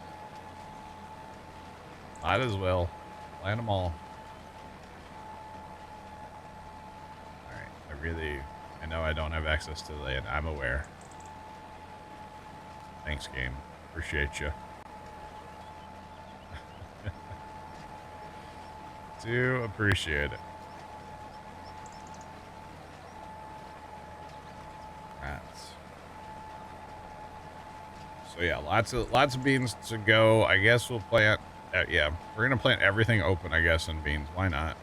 Might as well plant them all. I know I don't have access to the land. I'm aware. Thanks, game. Appreciate you. Do appreciate it. Right. So yeah, lots of beans to go. I guess we'll plant. Yeah, we're gonna plant everything open, I guess, in beans. Why not?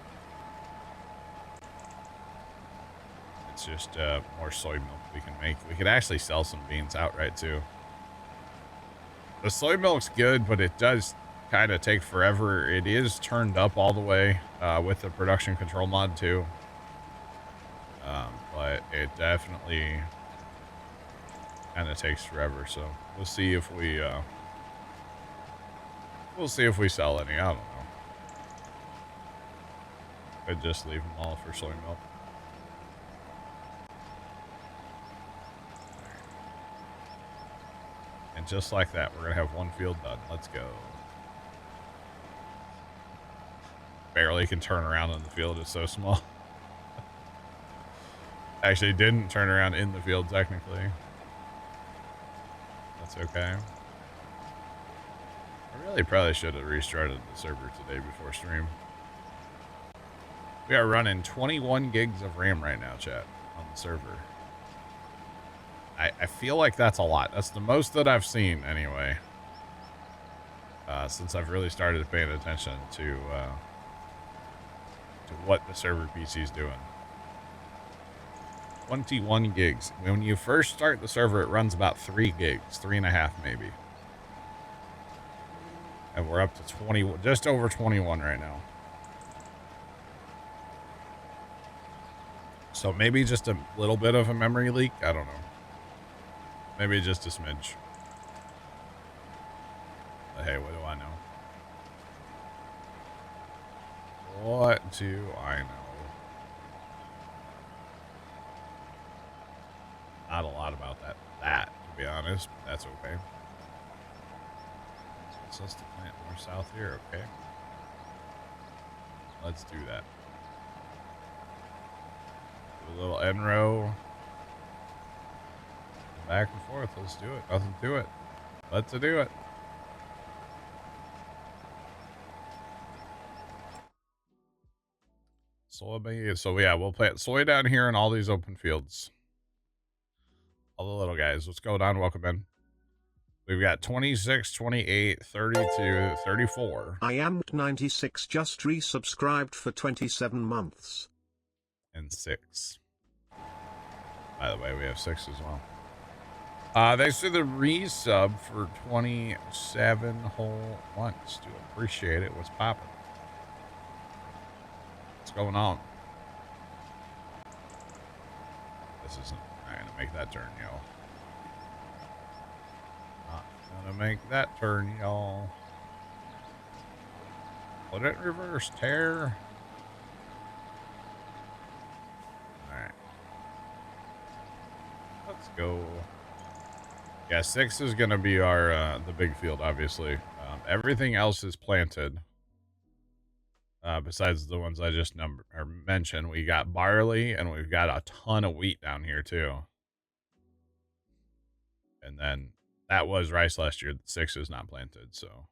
It's just more soy milk we can make. We could actually sell some beans outright too. The soy milk's good, but it does kind of take forever. It is turned up all the way with the production control mod too. But it definitely kind of takes forever. So we'll see if we sell any. I don't know. Could just leave them all for soy milk. And just like that, we're going to have one field done. Let's go. Barely can turn around in the field. It's so small. Actually, didn't turn around in the field, technically. That's okay. I really probably should have restarted the server today before stream. We are running 21 gigs of RAM right now, chat, on the server. I feel like that's a lot. That's the most that I've seen, anyway. Since I've really started paying attention to what the server PC is doing. 21 gigs. When you first start the server, it runs about 3 gigs, 3.5 maybe. And we're up to 20, just over 21 right now. So maybe just a little bit of a memory leak. I don't know. Maybe just a smidge. But hey, what do I know? What do I know? Not a lot about that, to be honest. But that's okay. So let's plant more south here, okay? Let's do that. Do a little end row. Back and forth. Let's do it. Nothing to it. Let's do it. Soybean. So yeah, we'll plant soy down here in all these open fields. All the little guys. What's going on? Welcome in. We've got 26, 28, 32, 34. I am 96 just resubscribed for 27 months. And 6. By the way, we have 6 as well. Thanks for the resub for 27 whole months, dude. Appreciate it. What's popping? What's going on? This isn't gonna make that turn, y'all. Not gonna make that turn, y'all. Put it in reverse, tear. Alright. Let's go. Yeah, 6 is gonna be our the big field, obviously. Everything else is planted. Besides the ones I just mentioned, we got barley and we've got a ton of wheat down here too. And then that was rice last year. 6 is not planted, so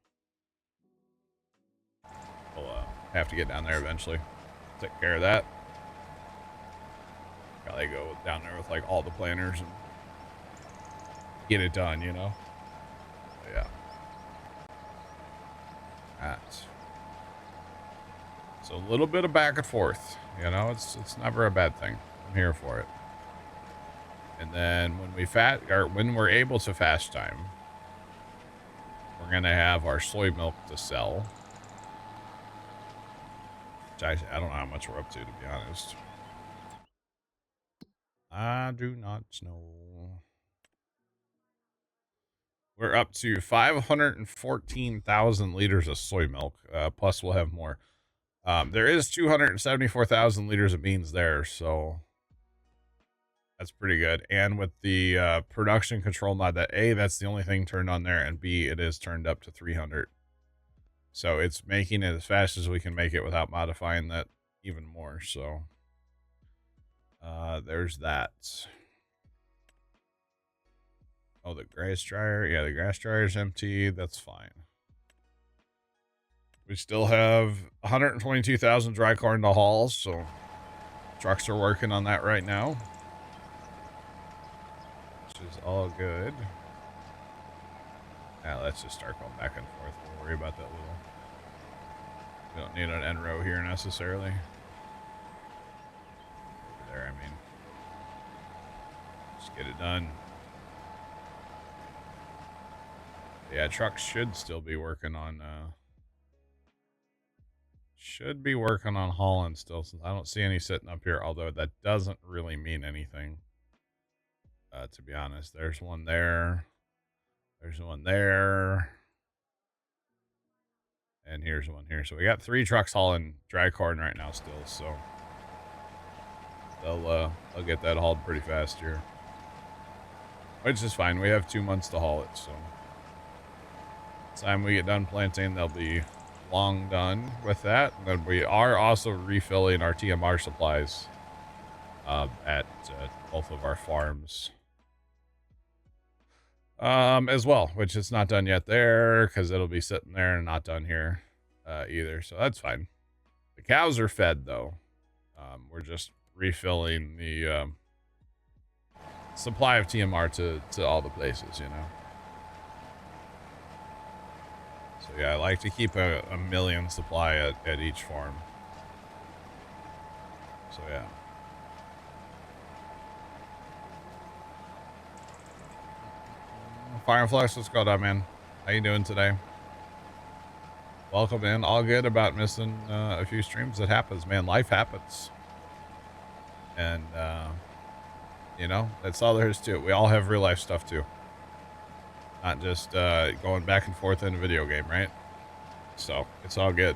we'll have to get down there eventually. Take care of that. Gotta go down there with like all the planters and get it done, you know? But yeah. That's so a little bit of back and forth, you know, it's never a bad thing. I'm here for it. And then when when we're able to fast time, we're gonna have our soy milk to sell. Which I don't know how much we're up to be honest. I do not know. We're up to 514,000 liters of soy milk. Plus we'll have more. There is 274,000 liters of beans there, so that's pretty good. And with the production control mod, that A, that's the only thing turned on there, and B, it is turned up to 300. So it's making it as fast as we can make it without modifying that even more. So there's that. Oh, the grass dryer. Yeah, the grass dryer's empty. That's fine. We still have 122,000 dry corn to haul, so trucks are working on that right now, which is all good. Now let's just start going back and forth. We'll worry about that little. We don't need an end row here necessarily. Over there, I mean. Just get it done. Yeah, trucks should still be working on hauling still, since I don't see any sitting up here, although that doesn't really mean anything, to be honest. There's one there, there's one there, and here's one here. So we got 3 trucks hauling dry corn right now still, so they'll get that hauled pretty fast here, which is fine. We have 2 months to haul it, so time we get done planting, they'll be long done with that. And then we are also refilling our TMR supplies at both of our farms as well, which is not done yet there because it'll be sitting there and not done here either, so that's fine. The cows are fed though. We're just refilling the supply of TMR to all the places, you know. So yeah, I like to keep a million supply at each farm. So yeah. Fire and Flex, what's going on, man? How you doing today? Welcome in. All good about missing a few streams. It happens, man. Life happens. And, you know, that's all there is to it. We all have real life stuff too. Not just going back and forth in a video game, right? So it's all good.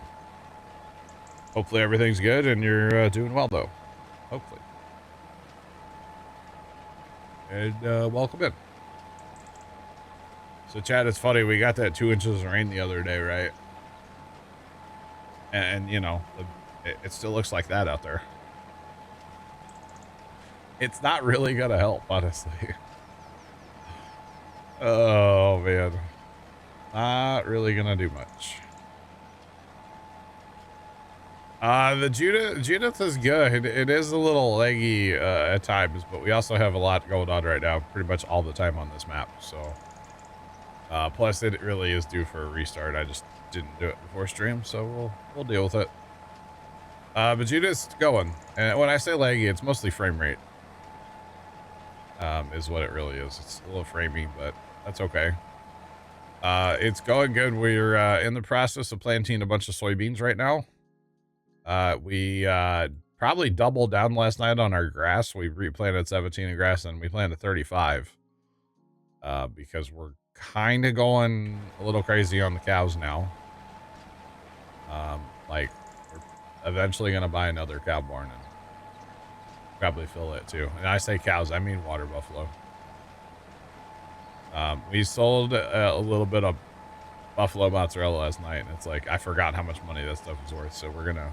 Hopefully everything's good and you're doing well, though. Hopefully. And welcome in. So, Chad, it's funny. We got that 2 inches of rain the other day, right? And you know, it still looks like that out there. It's not really going to help, honestly. Oh, man. Not really going to do much. The Judith is good. It is a little leggy at times, but we also have a lot going on right now, pretty much all the time on this map. So, plus it really is due for a restart. I just didn't do it before stream, so we'll deal with it. But Judith's going, and when I say leggy, it's mostly frame rate. Is what it really is. It's a little framey, but that's okay. It's going good. We're in the process of planting a bunch of soybeans right now. We probably doubled down last night on our grass. We replanted 17 of grass and we planted 35 because we're kind of going a little crazy on the cows now. Like we're eventually going to buy another cow barn and probably fill it too. And I say cows, I mean water buffalo. We sold a little bit of buffalo mozzarella last night, and it's like I forgot how much money that stuff is worth, so we're gonna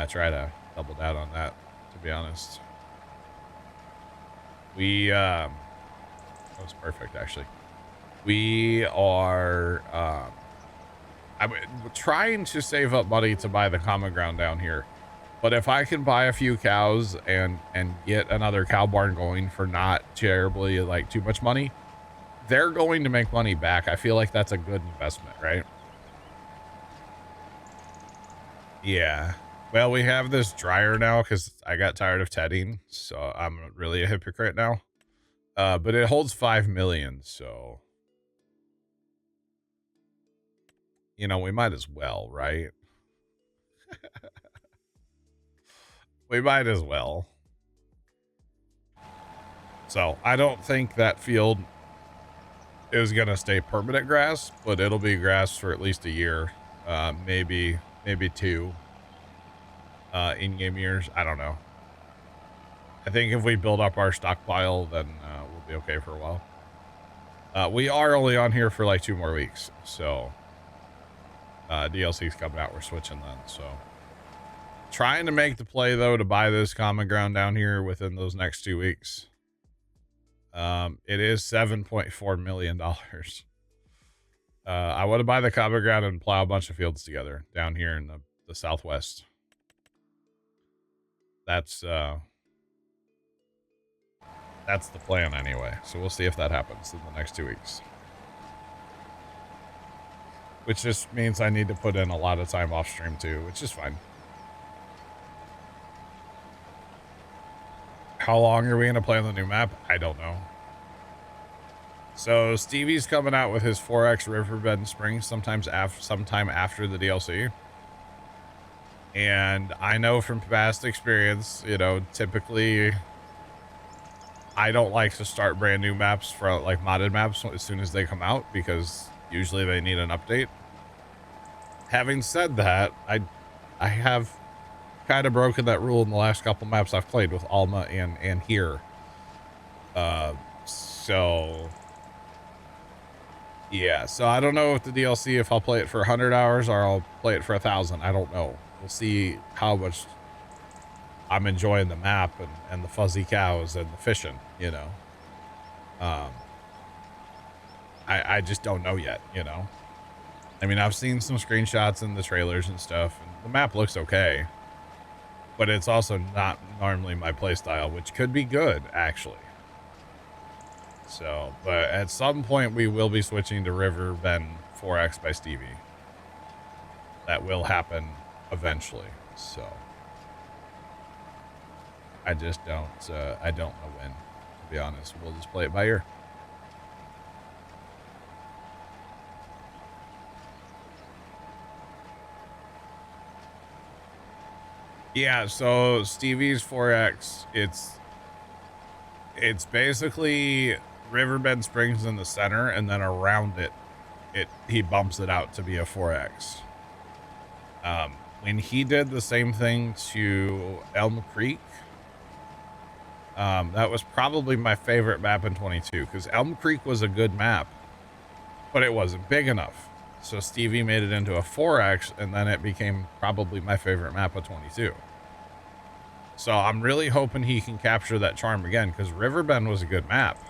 try to double down on that, to be honest. We that was perfect, actually. We are I'm trying to save up money to buy the common ground down here, but if I can buy a few cows and get another cow barn going for not terribly like too much money, they're going to make money back. I feel like that's a good investment, right? Yeah. Well, we have this dryer now because I got tired of tedding, so I'm really a hypocrite now. But it holds 5 million, so you know, we might as well, right? We might as well. So I don't think that field is gonna stay permanent grass, but it'll be grass for at least a year, maybe 2 in-game years. I don't know. I think if we build up our stockpile, then we'll be okay for a while. We are only on here for like 2 more weeks, so DLC's coming out. We're switching then, so trying to make the play though to buy this common ground down here within those next 2 weeks. It is $7.4 million. I want to buy the common ground and plow a bunch of fields together down here in the southwest. That's the plan anyway. So we'll see if that happens in the next 2 weeks. Which just means I need to put in a lot of time off stream too, which is fine. How long are we going to play on the new map? I don't know. So Stevie's coming out with his 4X Riverbend Springs sometime after the DLC. And I know from past experience, you know, typically I don't like to start brand new maps for like modded maps as soon as they come out because usually they need an update. Having said that, I have kind of broken that rule in the last couple maps I've played with Alma and here. So yeah, so I don't know with the DLC if I'll play it for 100 hours or I'll play it for 1,000. I don't know. We'll see how much I'm enjoying the map and the fuzzy cows and the fishing, you know. I just don't know yet, you know. I mean, I've seen some screenshots in the trailers and stuff, and the map looks okay. But it's also not normally my playstyle, which could be good, actually. So, but at some point we will be switching to Riverbend 4X by Stevie. That will happen eventually, so. I just don't, I don't know when, to be honest. We'll just play it by ear. Yeah, so Stevie's 4X, it's basically Riverbend Springs in the center, and then around it he bumps it out to be a 4X. When he did the same thing to Elm Creek, that was probably my favorite map in 22, because Elm Creek was a good map, but it wasn't big enough. So Stevie made it into a 4X, and then it became probably my favorite map of 22. So I'm really hoping he can capture that charm again, because Riverbend was a good map.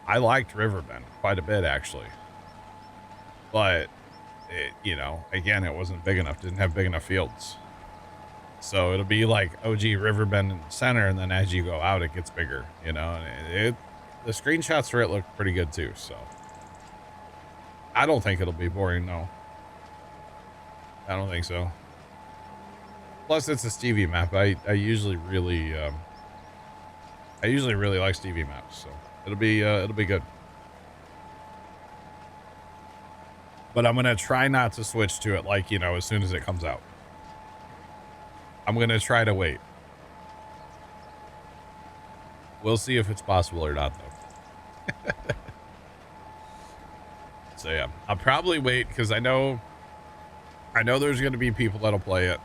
I liked Riverbend quite a bit, actually. But you know, again, it wasn't big enough, didn't have big enough fields. So it'll be like OG Riverbend in the center, and then as you go out, it gets bigger, you know, and the screenshots for it look pretty good too. So I don't think it'll be boring. No, I don't think so. Plus it's a Stevie map. I usually really like Stevie maps, so it'll be good. But I'm going to try not to switch to it, like, you know, as soon as it comes out. I'm going to try to wait. We'll see if it's possible or not, though. So, yeah, I'll probably wait because I know there's going to be people that'll play it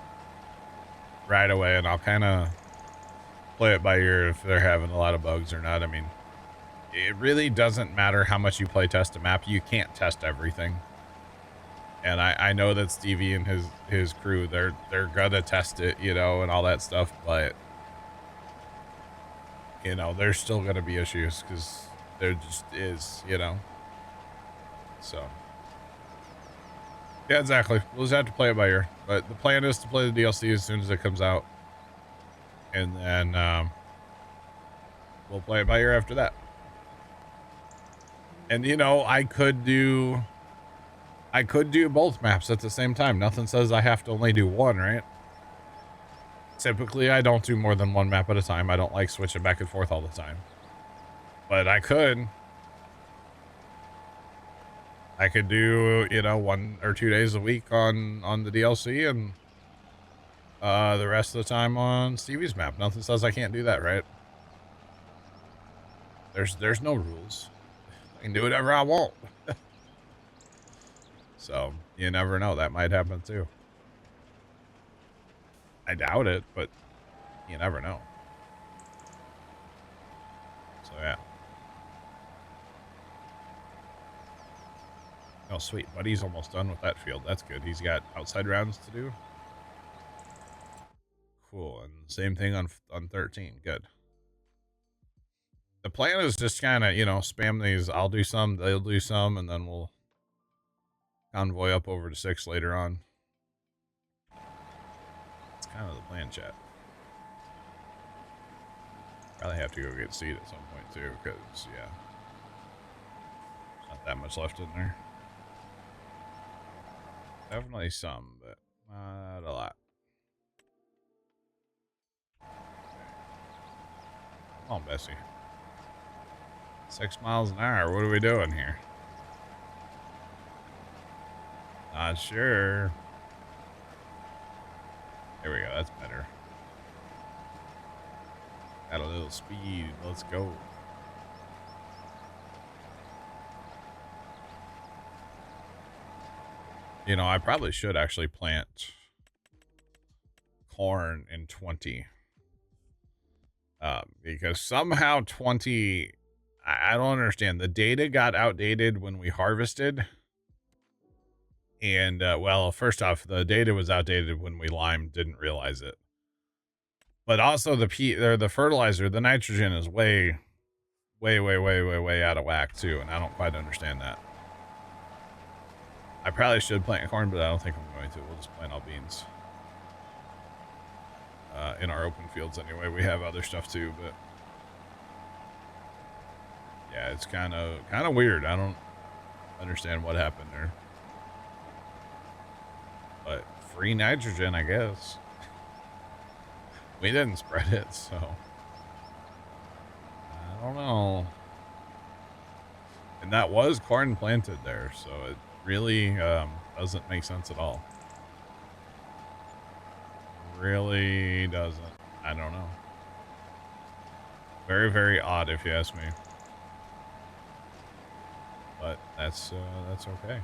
right away, and I'll kind of play it by ear if they're having a lot of bugs or not. I mean, it really doesn't matter how much you play test a map. You can't test everything. And I know that Stevie and his crew, they're gonna test it, you know, and all that stuff, but you know, there's still gonna be issues because there just is, you know. So yeah, exactly. We'll just have to play it by ear. But the plan is to play the DLC as soon as it comes out, and then we'll play it by ear after that. And you know, I could do both maps at the same time. Nothing says I have to only do one, right? Typically, I don't do more than one map at a time. I don't like switching back and forth all the time. But I could do, you know, 1 or 2 days a week on the DLC and the rest of the time on Stevie's map. Nothing says I can't do that, right? There's no rules. I can do whatever I want. So, you never know. That might happen too. I doubt it, but you never know. So, yeah. Oh, sweet. Buddy's almost done with that field. That's good. He's got outside rounds to do. Cool. And same thing on 13. Good. The plan is just kind of, you know, spam these. I'll do some, they'll do some, and then we'll convoy up over to 6 later on. It's kind of the plan, chat. Probably have to go get seed at some point too, because yeah, there's not that much left in there. Definitely some, but not a lot. Come on, Bessie. 6 miles an hour. What are we doing here? Not sure. There we go. That's better. Got a little speed. Let's go. You know, I probably should actually plant corn in 20. Because somehow 20... I don't understand. The data got outdated when we harvested. And, well, first off, the data was outdated when we limed, didn't realize it. But also the fertilizer, the nitrogen is way out of whack too, and I don't quite understand that. I probably should plant corn, but I don't think I'm going to. We'll just plant all beans. In our open fields anyway. We have other stuff too, but yeah, it's kind of weird. I don't understand what happened there. But free nitrogen, I guess. We didn't spread it, so I don't know. And that was corn planted there, so it really doesn't make sense at all. Really doesn't. I don't know. Very, very odd, if you ask me. But that's okay.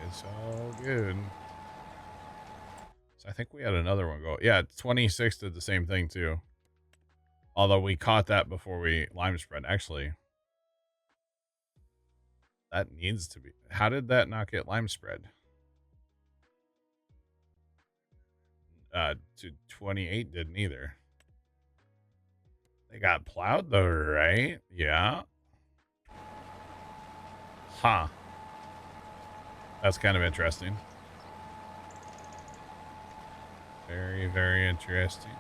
It's all good. So I think we had another one go. Yeah, 26 did the same thing too. Although we caught that before we lime spread. Actually, that needs to be. How did that not get lime spread? To 28 didn't either. They got plowed though, right? Yeah. Huh. That's kind of interesting. Very, very interesting.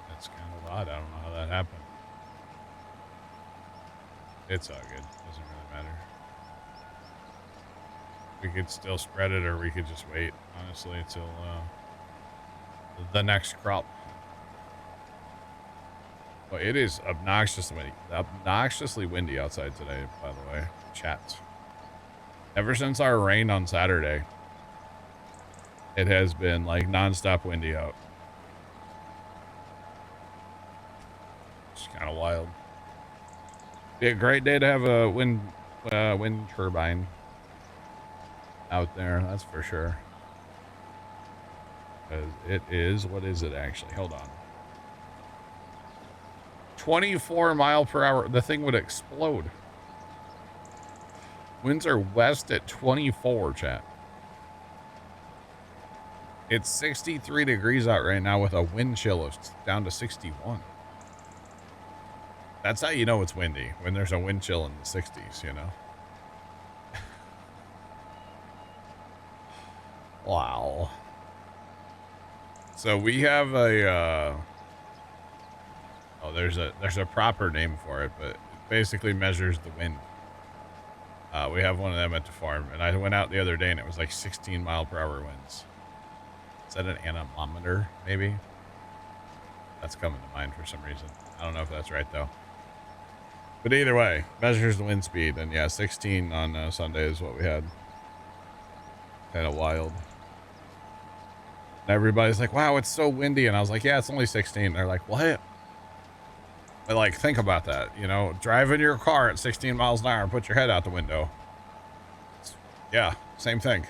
That's kind of odd. I don't know how that happened. It's all good. Doesn't really matter. We could still spread it, or we could just wait, honestly, until the next crop. Well, it is obnoxiously windy outside today, by the way. Chat. Ever since our rain on Saturday, it has been like nonstop windy out. It's kind of wild. Be a great day to have a wind turbine out there, that's for sure. Because it is, what is it actually? Hold on. 24 mile per hour. The thing would explode. Winds are west at 24, chat. It's 63 degrees out right now with a wind chill of down to 61. That's how you know it's windy, when there's a wind chill in the 60s, you know? Wow. So we have a, there's a proper name for it, but it basically measures the wind. We have one of them at the farm, and I went out the other day and it was like 16 mile per hour winds. Is that an anemometer, maybe? That's coming to mind for some reason. I don't know if that's right, though. But either way, measures the wind speed, and yeah, 16 on Sunday is what we had. Kind of wild. And everybody's like, wow, it's so windy. And I was like, yeah, it's only 16. They're like, what? But like, think about that. You know, driving your car at 16 miles an hour and put your head out the window. Yeah, same thing.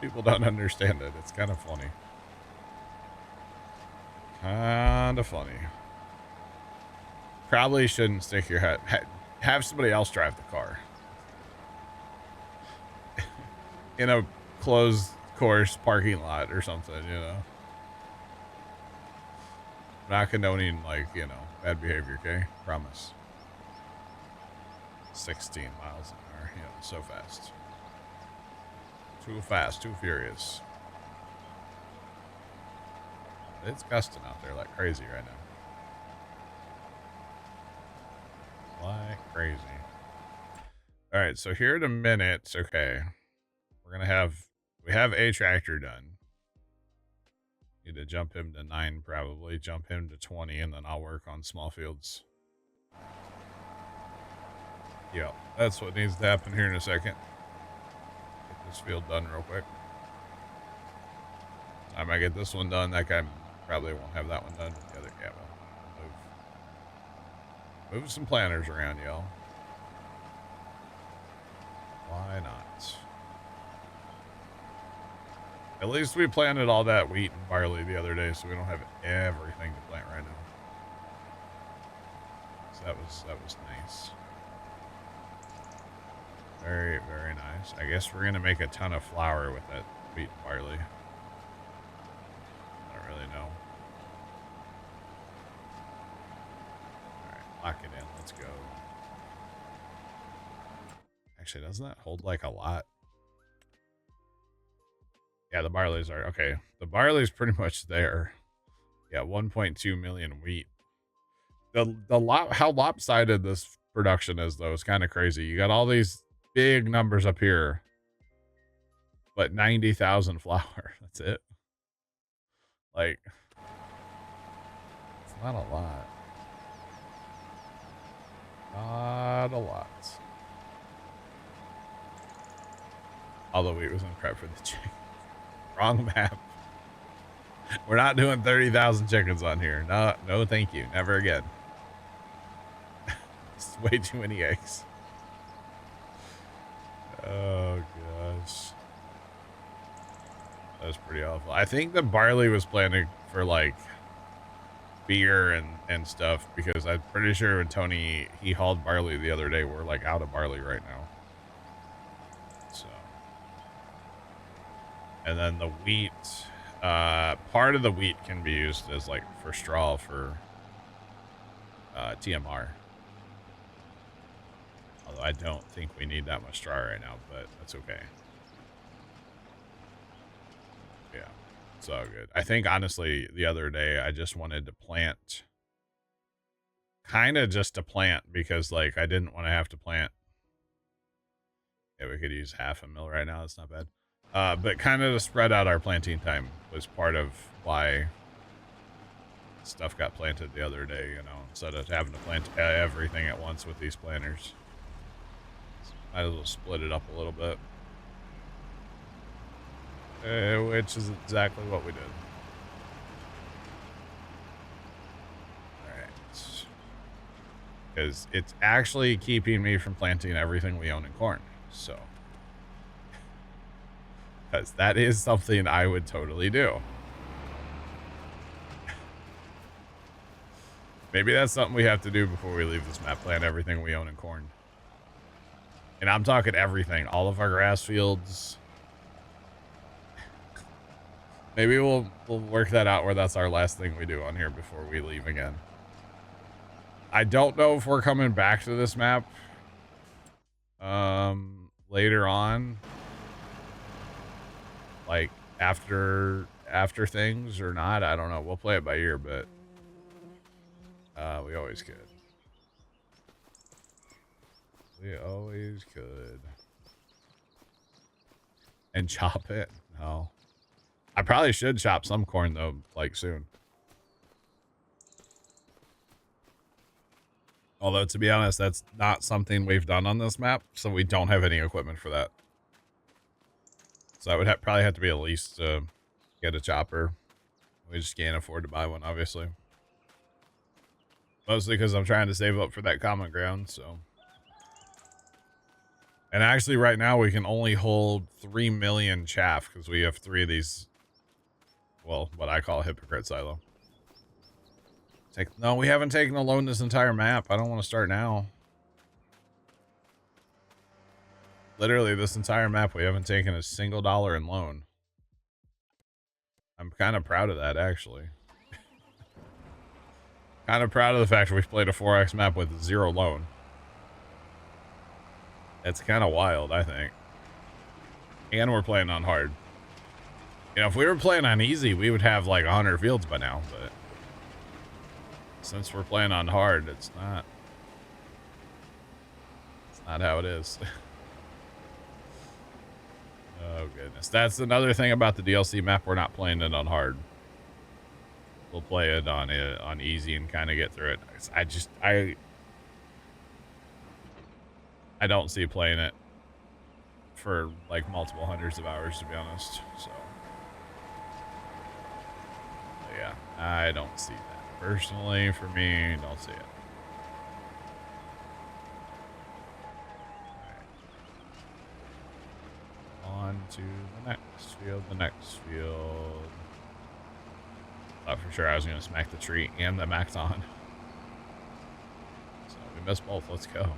People don't understand it. It's kind of funny. Kind of funny. Probably shouldn't stick your head. Have somebody else drive the car. In a closed course parking lot or something, you know. Not condoning, like, you know, bad behavior, okay? Promise. 16 miles an hour, you know, so fast. Too fast, too furious. It's gusting out there like crazy right now. Like crazy. All right, so here in a minute, okay. We have a tractor done. Need to jump him to 9 probably, jump him to 20, and then I'll work on small fields. Yeah, that's what needs to happen here in a second. Get this field done real quick. Time I get this one done, that guy probably won't have that one done. The other, yeah, well, move some planters around, y'all. Why not? At least we planted all that wheat and barley the other day, so we don't have everything to plant right now. So that was nice. Very, very nice. I guess we're gonna make a ton of flour with that wheat and barley. I don't really know. Alright, lock it in. Let's go. Actually, doesn't that hold like a lot? Yeah, the barley's are okay. The barley's pretty much there. Yeah, 1.2 million wheat. How lopsided this production is, though, is kind of crazy. You got all these big numbers up here, but 90,000 flour. That's it. Like, it's not a lot. Not a lot. All the wheat was in prep for the chicken. Wrong map. We're not doing 30,000 chickens on here. No, thank you. Never again. It's way too many eggs. Oh, gosh. That was pretty awful. I think the barley was planted for, like, beer and stuff, because I'm pretty sure when Tony, he hauled barley the other day, we're, like, out of barley right now. So. And then the wheat, part of the wheat can be used as, like, for straw for TMR. Oh, Although I don't think we need that much straw right now, but that's okay. Yeah, it's all good. I think, honestly, the other day, I just wanted to plant. Kind of just to plant, because, like, I didn't want to have to plant. Yeah, we could use 1/2 mil right now. That's not bad. But kind of to spread out our planting time was part of why stuff got planted the other day, you know, instead of having to plant everything at once with these planters. So might as well split it up a little bit. Which is exactly what we did. Alright. Because it's actually keeping me from planting everything we own in corn, so. Because that is something I would totally do. Maybe that's something we have to do before we leave this map. Plant everything we own in corn. And I'm talking everything. All of our grass fields. Maybe we'll work that out where that's our last thing we do on here before we leave again. I don't know if we're coming back to this map later on. Like after things or not. I don't know. We'll play it by ear, but we always could. We always could. And chop it. No. I probably should chop some corn though, like soon. Although, to be honest, that's not something we've done on this map, so we don't have any equipment for that. So I would probably have to be at least get a chopper. We just can't afford to buy one, obviously. Mostly because I'm trying to save up for that common ground, so. And actually, right now, we can only hold 3 million chaff, because we have 3 of these, well, what I call a hypocrite silo. No, we haven't taken a loan this entire map. I don't want to start now. Literally, this entire map, we haven't taken a single dollar in loan. I'm kind of proud of that, actually. Kind of proud of the fact we've played a 4X map with 0 loan. It's kind of wild, I think. And we're playing on hard. You know, if we were playing on easy, we would have like 100 fields by now, but since we're playing on hard, it's not how it is. Oh goodness. That's another thing about the DLC map. We're not playing it on hard. We'll play it on easy and kind of get through it. I don't see playing it for like multiple hundreds of hours, to be honest. So but yeah, I don't see that. Personally, for me, don't see it. On to the next field. Thought for sure I was going to smack the tree and the max on. So we missed both. Let's go.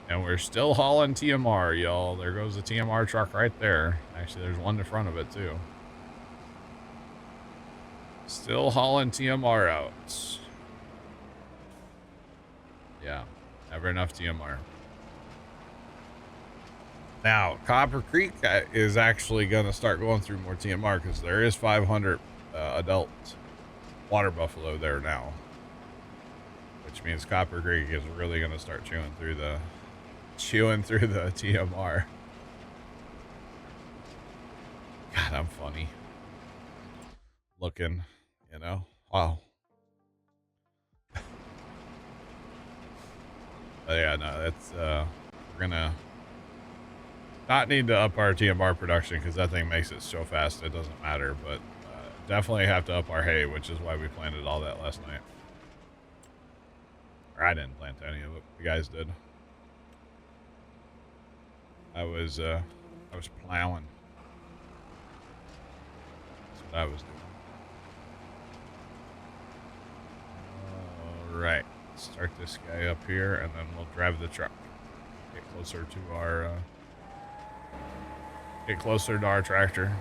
And we're still hauling TMR, y'all. There goes the TMR truck right there. Actually, there's one in front of it, too. Still hauling TMR out. Yeah, never enough TMR. Now, Copper Creek is actually going to start going through more TMR because there is 500 adult water buffalo there now. Which means Copper Creek is really going to start chewing through the TMR. God, I'm funny. Looking, you know. Wow. But yeah, no, that's we're gonna not need to up our TMR production because that thing makes it so fast it doesn't matter, but definitely have to up our hay, which is why we planted all that last night. Or I didn't plant any of it. You guys did. I was plowing. That's what I was doing. All right, start this guy up here, and then we'll drive the truck. Get closer to our tractor.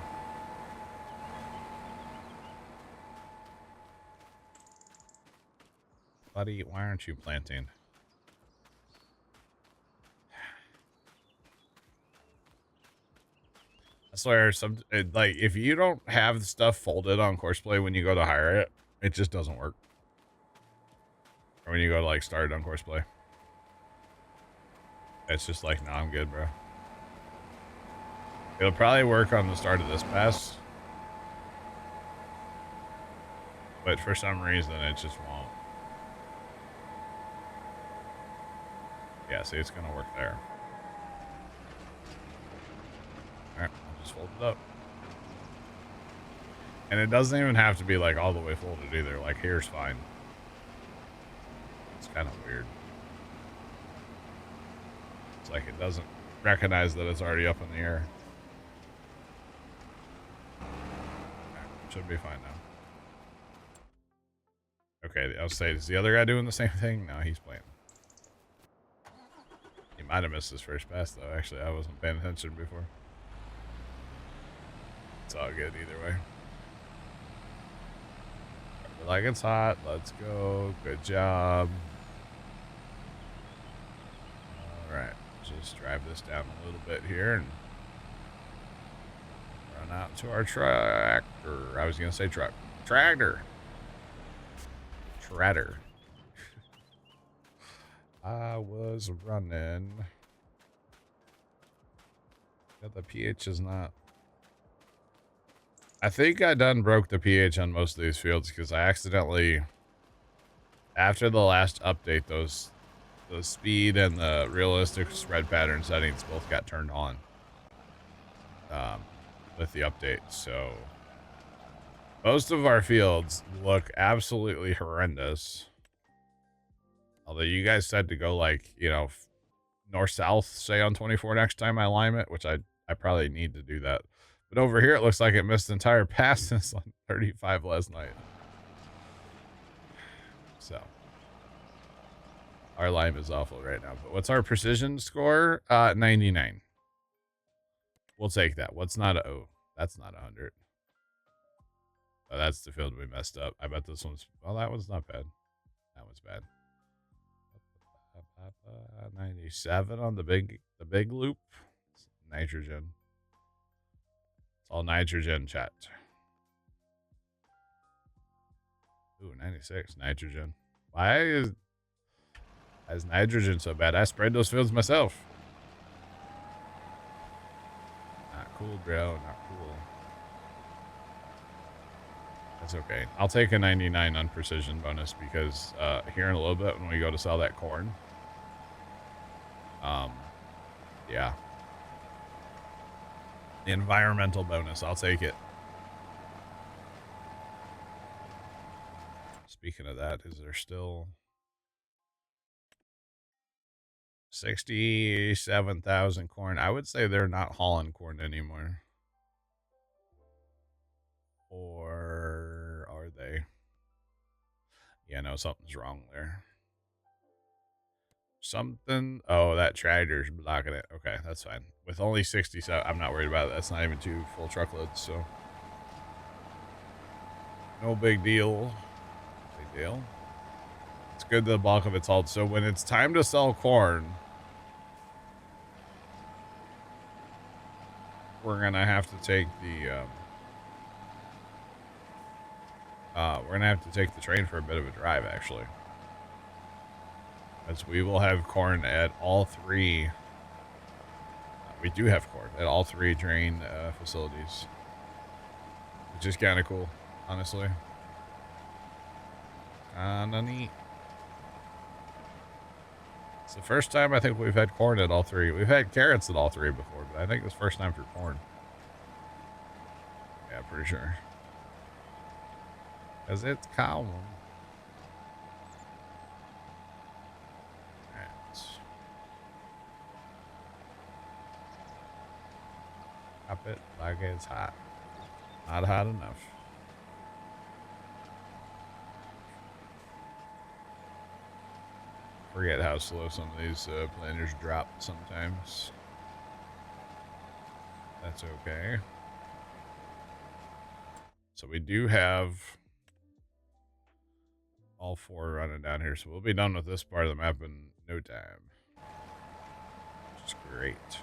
Buddy, why aren't you planting? swear, like if you don't have stuff folded on Courseplay when you go to hire it, it just doesn't work. Or when you go to like start on Courseplay, it's just like, no, I'm good, bro. It'll probably work on the start of this pass, but for some reason it just won't. Yeah, see, it's gonna work there. All right, I'll just fold it up. And it doesn't even have to be like all the way folded either. Like here's fine. It's kind of weird. It's like it doesn't recognize that it's already up in the air. Right, should be fine now. Okay, I'll say, is the other guy doing the same thing? No, he's playing. He might have missed his first pass though. Actually, I wasn't paying attention before. It's all good either way. Like it's hot. Let's go. Good job. All right. Just drive this down a little bit here and run out to our tractor. I was going to say truck. Tractor. Tratter. I was running. Yeah, the pH is not. I think I done broke the pH on most of these fields because I accidentally, after the last update, the speed and the realistic spread pattern settings both got turned on with the update. So most of our fields look absolutely horrendous. Although you guys said to go like, you know, north-south, say on 24 next time I lime it, which I probably need to do that. But over here, it looks like it missed the entire pass since on 35 last night. So our lime is awful right now. But what's our precision score? 99. We'll take that. What's not a... Oh, that's not 100. Oh, that's the field we messed up. I bet this one's... Well, that one's not bad. That one's bad. 97 on the big loop. Nitrogen. It's all nitrogen, chat. Ooh, 96 nitrogen. Why is nitrogen so bad? I sprayed those fields myself. Not cool, bro. Not cool. That's okay. I'll take a 99 on precision bonus because here in a little bit when we go to sell that corn, yeah, the environmental bonus, I'll take it. Speaking of that, is there still 67,000 corn? I would say they're not hauling corn anymore. Or are they? Yeah, no, something's wrong there. Something. Oh, that tractor's blocking it. Okay, that's fine. With only 67, I'm not worried about it. That's not even 2 full truckloads, so no big deal. Big deal. It's good the bulk of it's hauled. So when it's time to sell corn, we're gonna have to take the train for a bit of a drive, actually. As we will have corn at all 3. We do have corn at all 3 drain facilities, which is kind of cool, honestly. Kinda neat. It's the first time I think we've had corn at all 3. We've had carrots at all 3 before, but I think it's the first time for corn. Yeah, pretty sure. Because it's common. Up it like it's hot. Not hot enough. Forget how slow some of these planters drop sometimes. That's okay. So we do have all 4 running down here, so we'll be done with this part of the map in no time. Which is great.